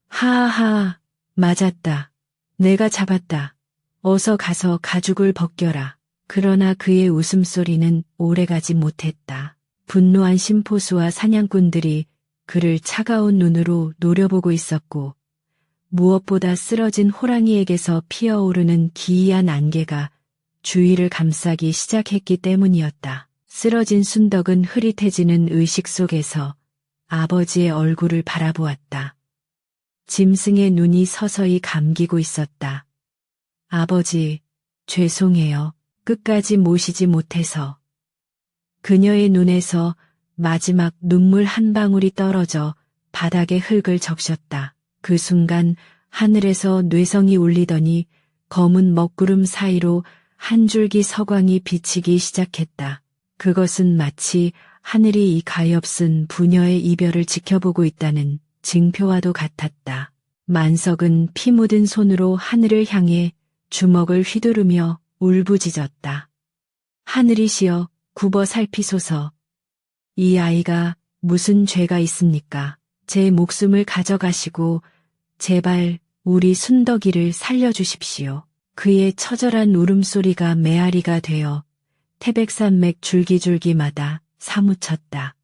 하하하, 맞았다. 내가 잡았다. 어서 가서 가죽을 벗겨라. 그러나 그의 웃음소리는 오래가지 못했다. 분노한 심포수와 사냥꾼들이 그를 차가운 눈으로 노려보고 있었고 무엇보다 쓰러진 호랑이에게서 피어오르는 기이한 안개가 주위를 감싸기 시작했기 때문이었다. 쓰러진 순덕은 흐릿해지는 의식 속에서 아버지의 얼굴을 바라보았다. 짐승의 눈이 서서히 감기고 있었다. 아버지, 죄송해요. 끝까지 모시지 못해서. 그녀의 눈에서 마지막 눈물 한 방울이 떨어져 바닥에 흙을 적셨다. 그 순간 하늘에서 뇌성이 울리더니 검은 먹구름 사이로 한 줄기 서광이 비치기 시작했다. 그것은 마치 하늘이 이 가엾은 부녀의 이별을 지켜보고 있다는 징표와도 같았다. 만석은 피 묻은 손으로 하늘을 향해 주먹을 휘두르며 울부짖었다. 하늘이시여, 굽어 살피소서. 이 아이가 무슨 죄가 있습니까? 제 목숨을 가져가시고 제발 우리 순덕이를 살려주십시오. 그의 처절한 울음소리가 메아리가 되어 태백산맥 줄기줄기마다 사무쳤다.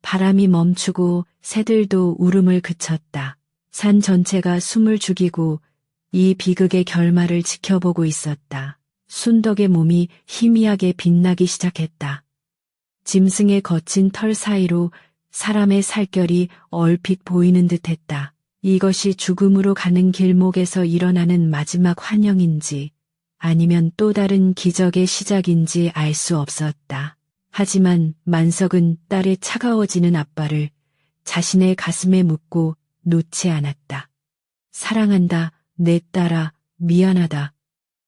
바람이 멈추고 새들도 울음을 그쳤다. 산 전체가 숨을 죽이고 이 비극의 결말을 지켜보고 있었다. 순덕의 몸이 희미하게 빛나기 시작했다. 짐승의 거친 털 사이로 사람의 살결이 얼핏 보이는 듯했다. 이것이 죽음으로 가는 길목에서 일어나는 마지막 환영인지 아니면 또 다른 기적의 시작인지 알 수 없었다. 하지만 만석은 딸의 차가워지는 아빠를 자신의 가슴에 묻고 놓지 않았다. 사랑한다, 내 딸아, 미안하다.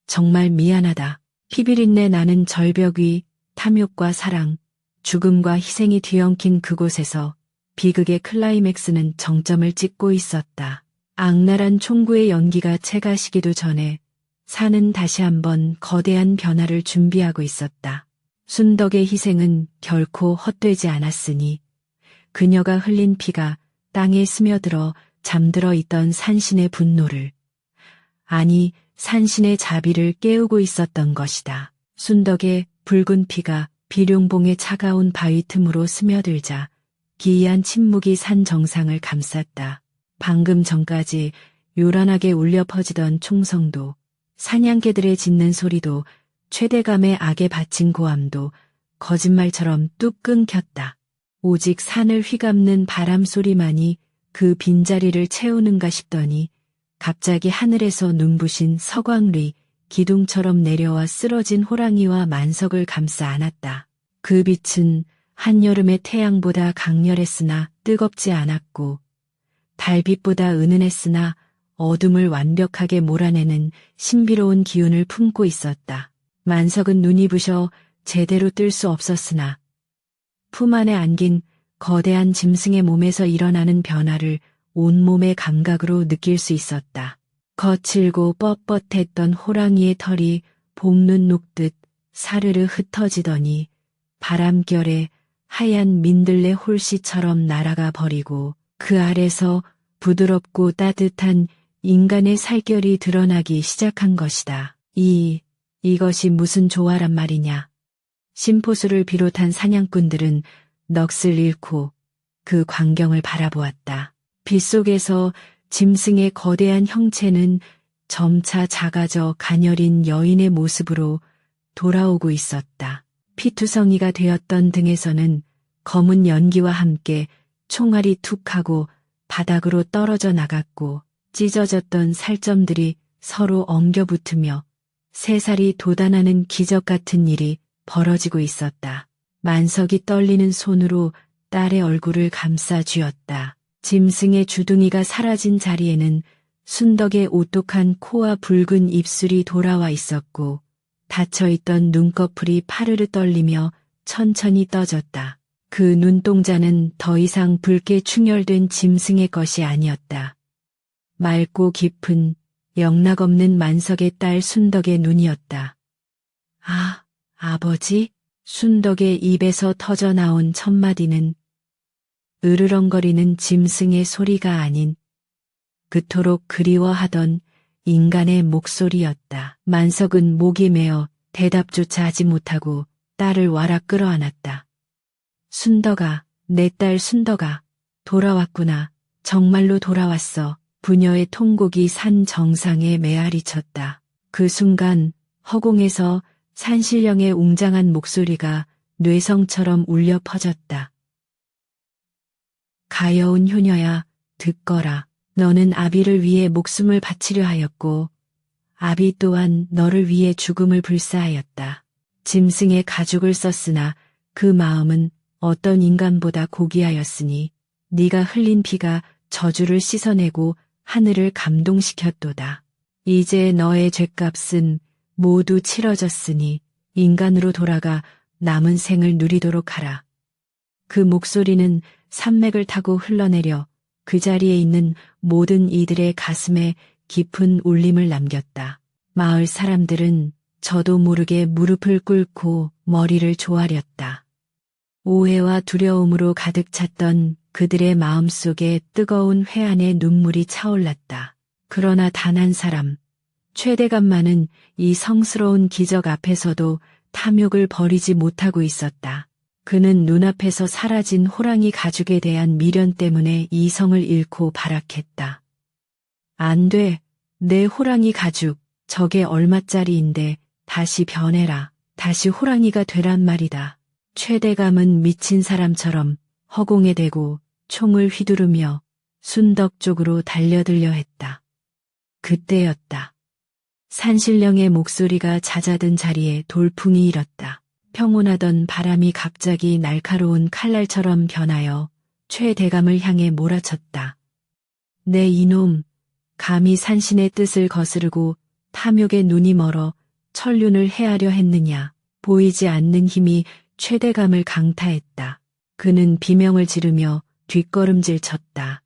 정말 미안하다. 피비린내 나는 절벽 위 탐욕과 사랑, 죽음과 희생이 뒤엉킨 그곳에서 비극의 클라이맥스는 정점을 찍고 있었다. 악랄한 총구의 연기가 채가시기도 전에 산은 다시 한번 거대한 변화를 준비하고 있었다. 순덕의 희생은 결코 헛되지 않았으니 그녀가 흘린 피가 땅에 스며들어 잠들어 있던 산신의 분노를, 아니 산신의 자비를 깨우고 있었던 것이다. 순덕의 붉은 피가 비룡봉의 차가운 바위 틈으로 스며들자 기이한 침묵이 산 정상을 감쌌다. 방금 전까지 요란하게 울려 퍼지던 총성도, 사냥개들의 짖는 소리도, 최대감의 악에 바친 고함도 거짓말처럼 뚝 끊겼다. 오직 산을 휘감는 바람 소리만이 그 빈자리를 채우는가 싶더니 갑자기 하늘에서 눈부신 서광리, 기둥처럼 내려와 쓰러진 호랑이와 만석을 감싸 안았다. 그 빛은 한여름의 태양보다 강렬했으나 뜨겁지 않았고 달빛보다 은은했으나 어둠을 완벽하게 몰아내는 신비로운 기운을 품고 있었다. 만석은 눈이 부셔 제대로 뜰 수 없었으나 품 안에 안긴 거대한 짐승의 몸에서 일어나는 변화를 온몸의 감각으로 느낄 수 있었다. 거칠고 뻣뻣했던 호랑이의 털이 봄눈 녹듯 사르르 흩어지더니 바람결에 하얀 민들레 홀씨처럼 날아가 버리고 그 아래서 부드럽고 따뜻한 인간의 살결이 드러나기 시작한 것이다. 이것이 무슨 조화란 말이냐. 심포수를 비롯한 사냥꾼들은 넋을 잃고 그 광경을 바라보았다. 빗속에서 짐승의 거대한 형체는 점차 작아져 가녀린 여인의 모습으로 돌아오고 있었다. 피투성이가 되었던 등에서는 검은 연기와 함께 총알이 툭하고 바닥으로 떨어져 나갔고 찢어졌던 살점들이 서로 엉겨붙으며 새살이 돋아나는 기적 같은 일이 벌어지고 있었다. 만석이 떨리는 손으로 딸의 얼굴을 감싸 쥐었다. 짐승의 주둥이가 사라진 자리에는 순덕의 오똑한 코와 붉은 입술이 돌아와 있었고 닫혀있던 눈꺼풀이 파르르 떨리며 천천히 떠졌다. 그 눈동자는 더 이상 붉게 충혈된 짐승의 것이 아니었다. 맑고 깊은 영락없는 만석의 딸 순덕의 눈이었다. 아, 아버지? 순덕의 입에서 터져나온 첫 마디는 으르렁거리는 짐승의 소리가 아닌 그토록 그리워하던 인간의 목소리였다. 만석은 목이 메어 대답조차 하지 못하고 딸을 와락 끌어안았다. 순덕아, 내 딸 순덕아, 돌아왔구나. 정말로 돌아왔어. 부녀의 통곡이 산 정상에 메아리쳤다. 그 순간 허공에서 산신령의 웅장한 목소리가 뇌성처럼 울려 퍼졌다. 가여운 효녀야, 듣거라. 너는 아비를 위해 목숨을 바치려 하였고 아비 또한 너를 위해 죽음을 불사하였다. 짐승의 가죽을 썼으나 그 마음은 어떤 인간보다 고귀하였으니 네가 흘린 피가 저주를 씻어내고 하늘을 감동시켰도다. 이제 너의 죗값은 모두 치러졌으니 인간으로 돌아가 남은 생을 누리도록 하라. 그 목소리는 산맥을 타고 흘러내려 그 자리에 있는 모든 이들의 가슴에 깊은 울림을 남겼다. 마을 사람들은 저도 모르게 무릎을 꿇고 머리를 조아렸다. 오해와 두려움으로 가득 찼던 그들의 마음속에 뜨거운 회한의 눈물이 차올랐다. 그러나 단 한 사람, 최대감만은 이 성스러운 기적 앞에서도 탐욕을 버리지 못하고 있었다. 그는 눈앞에서 사라진 호랑이 가죽에 대한 미련 때문에 이성을 잃고 발악했다. 안 돼, 내 호랑이 가죽, 저게 얼마짜리인데 다시 변해라, 다시 호랑이가 되란 말이다. 최대감은 미친 사람처럼 허공에 대고 총을 휘두르며 순덕 쪽으로 달려들려 했다. 그때였다. 산신령의 목소리가 잦아든 자리에 돌풍이 일었다. 평온하던 바람이 갑자기 날카로운 칼날처럼 변하여 최대감을 향해 몰아쳤다. 내 이놈, 감히 산신의 뜻을 거스르고 탐욕의 눈이 멀어 천륜을 해하려 했느냐. 보이지 않는 힘이 최대감을 강타했다. 그는 비명을 지르며 뒷걸음질 쳤다.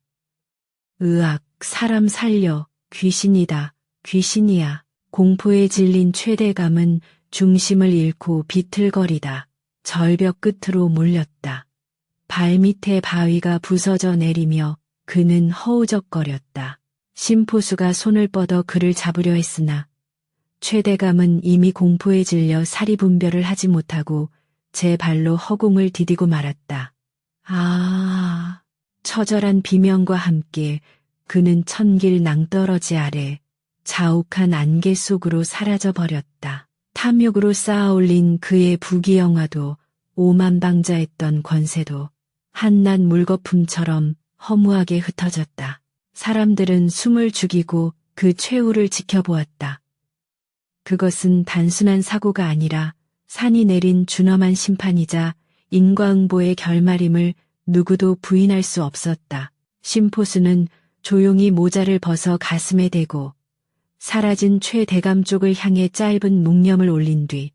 으악, 사람 살려, 귀신이다, 귀신이야. 공포에 질린 최대감은 중심을 잃고 비틀거리다 절벽 끝으로 몰렸다. 발밑에 바위가 부서져 내리며 그는 허우적거렸다. 심포수가 손을 뻗어 그를 잡으려 했으나 최대감은 이미 공포에 질려 사리분별을 하지 못하고 제 발로 허공을 디디고 말았다. 아, 처절한 비명과 함께 그는 천길 낭떠러지 아래 자욱한 안개 속으로 사라져버렸다. 탐욕으로 쌓아올린 그의 부귀영화도 오만방자했던 권세도 한낱 물거품처럼 허무하게 흩어졌다. 사람들은 숨을 죽이고 그 최후를 지켜보았다. 그것은 단순한 사고가 아니라 산이 내린 준엄한 심판이자 인과응보의 결말임을 누구도 부인할 수 없었다. 심포수는 조용히 모자를 벗어 가슴에 대고 사라진 최대감 쪽을 향해 짧은 묵념을 올린 뒤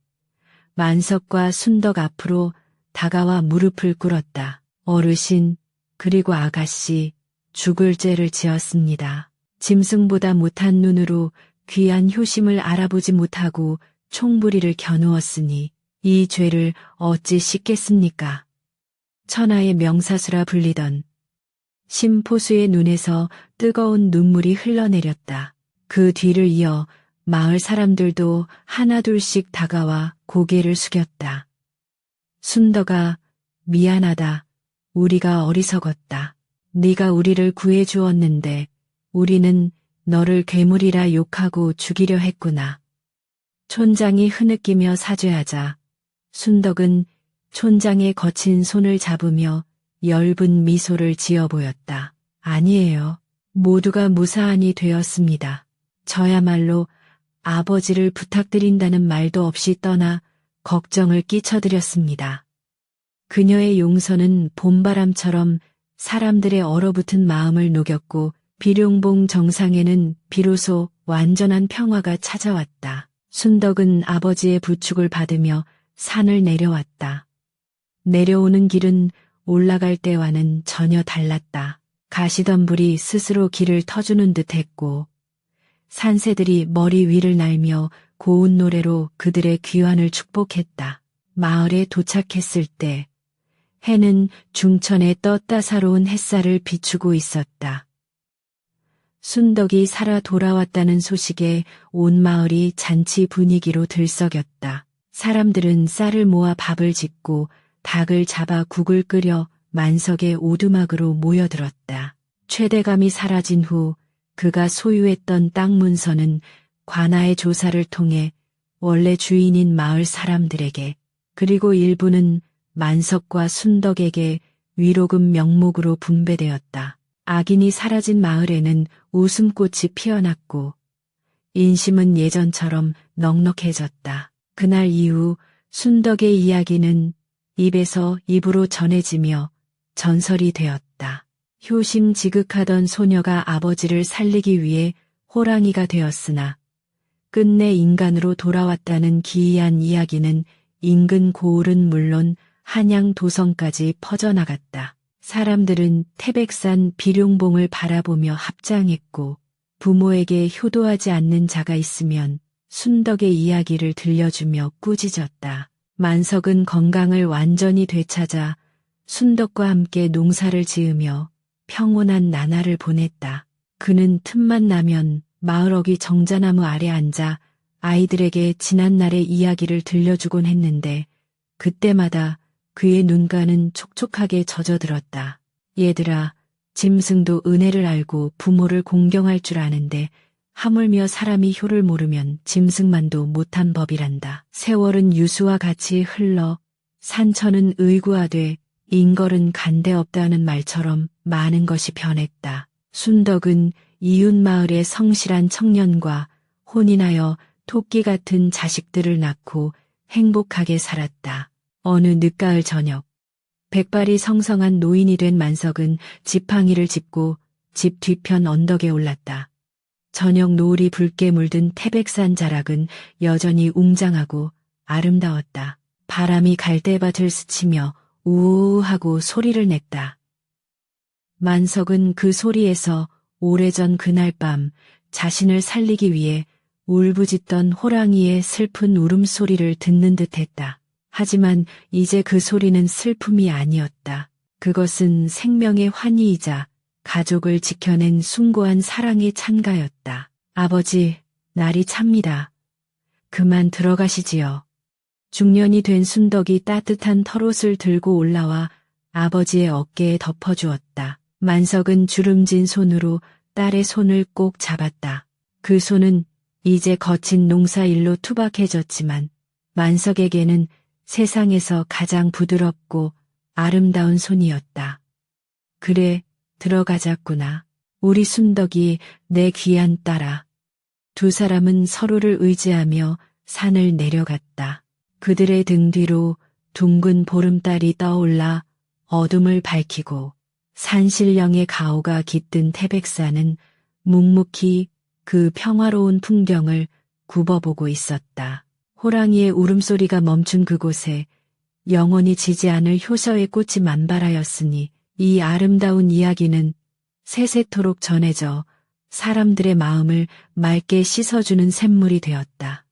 만석과 순덕 앞으로 다가와 무릎을 꿇었다. 어르신, 그리고 아가씨, 죽을 죄를 지었습니다. 짐승보다 못한 눈으로 귀한 효심을 알아보지 못하고 총부리를 겨누었으니 이 죄를 어찌 씻겠습니까? 천하의 명사수라 불리던 심포수의 눈에서 뜨거운 눈물이 흘러내렸다. 그 뒤를 이어 마을 사람들도 하나둘씩 다가와 고개를 숙였다. 순덕아, 미안하다. 우리가 어리석었다. 네가 우리를 구해주었는데 우리는 너를 괴물이라 욕하고 죽이려 했구나. 촌장이 흐느끼며 사죄하자 순덕은 촌장의 거친 손을 잡으며 엷은 미소를 지어 보였다. 아니에요. 모두가 무사안이 되었습니다. 저야말로 아버지를 부탁드린다는 말도 없이 떠나 걱정을 끼쳐드렸습니다. 그녀의 용서는 봄바람처럼 사람들의 얼어붙은 마음을 녹였고 비룡봉 정상에는 비로소 완전한 평화가 찾아왔다. 순덕은 아버지의 부축을 받으며 산을 내려왔다. 내려오는 길은 올라갈 때와는 전혀 달랐다. 가시덤불이 스스로 길을 터주는 듯했고 산새들이 머리 위를 날며 고운 노래로 그들의 귀환을 축복했다. 마을에 도착했을 때 해는 중천에 떠 따사로운 햇살을 비추고 있었다. 순덕이 살아 돌아왔다는 소식에 온 마을이 잔치 분위기로 들썩였다. 사람들은 쌀을 모아 밥을 짓고 닭을 잡아 국을 끓여 만석의 오두막으로 모여들었다. 최대감이 사라진 후 그가 소유했던 땅 문서는 관아의 조사를 통해 원래 주인인 마을 사람들에게 그리고 일부는 만석과 순덕에게 위로금 명목으로 분배되었다. 악인이 사라진 마을에는 웃음꽃이 피어났고 인심은 예전처럼 넉넉해졌다. 그날 이후 순덕의 이야기는 입에서 입으로 전해지며 전설이 되었다. 효심지극하던 소녀가 아버지를 살리기 위해 호랑이가 되었으나 끝내 인간으로 돌아왔다는 기이한 이야기는 인근 고을은 물론 한양 도성까지 퍼져나갔다. 사람들은 태백산 비룡봉을 바라보며 합장했고 부모에게 효도하지 않는 자가 있으면 순덕의 이야기를 들려주며 꾸짖었다. 만석은 건강을 완전히 되찾아 순덕과 함께 농사를 지으며 평온한 나날을 보냈다. 그는 틈만 나면 마을 어귀 정자나무 아래 앉아 아이들에게 지난날의 이야기를 들려주곤 했는데 그때마다 그의 눈가는 촉촉하게 젖어들었다. 얘들아, 짐승도 은혜를 알고 부모를 공경할 줄 아는데 하물며 사람이 효를 모르면 짐승만도 못한 법이란다. 세월은 유수와 같이 흘러 산천은 의구하되 인걸은 간대없다는 말처럼 많은 것이 변했다. 순덕은 이웃마을의 성실한 청년과 혼인하여 토끼 같은 자식들을 낳고 행복하게 살았다. 어느 늦가을 저녁, 백발이 성성한 노인이 된 만석은 지팡이를 짚고 집 뒤편 언덕에 올랐다. 저녁 노을이 붉게 물든 태백산 자락은 여전히 웅장하고 아름다웠다. 바람이 갈대밭을 스치며 우우하고 소리를 냈다. 만석은 그 소리에서 오래전 그날 밤 자신을 살리기 위해 울부짖던 호랑이의 슬픈 울음소리를 듣는 듯했다. 하지만 이제 그 소리는 슬픔이 아니었다. 그것은 생명의 환희이자 가족을 지켜낸 숭고한 사랑의 찬가였다. 아버지, 날이 찹니다. 그만 들어가시지요. 중년이 된 순덕이 따뜻한 털옷을 들고 올라와 아버지의 어깨에 덮어주었다. 만석은 주름진 손으로 딸의 손을 꼭 잡았다. 그 손은 이제 거친 농사일로 투박해졌지만 만석에게는 세상에서 가장 부드럽고 아름다운 손이었다. 그래, 들어가자꾸나. 우리 순덕이 내 귀한 딸아. 두 사람은 서로를 의지하며 산을 내려갔다. 그들의 등 뒤로 둥근 보름달이 떠올라 어둠을 밝히고 산신령의 가오가 깃든 태백산은 묵묵히 그 평화로운 풍경을 굽어보고 있었다. 호랑이의 울음소리가 멈춘 그곳에 영원히 지지 않을 효서의 꽃이 만발하였으니 이 아름다운 이야기는 세세토록 전해져 사람들의 마음을 맑게 씻어주는 샘물이 되었다.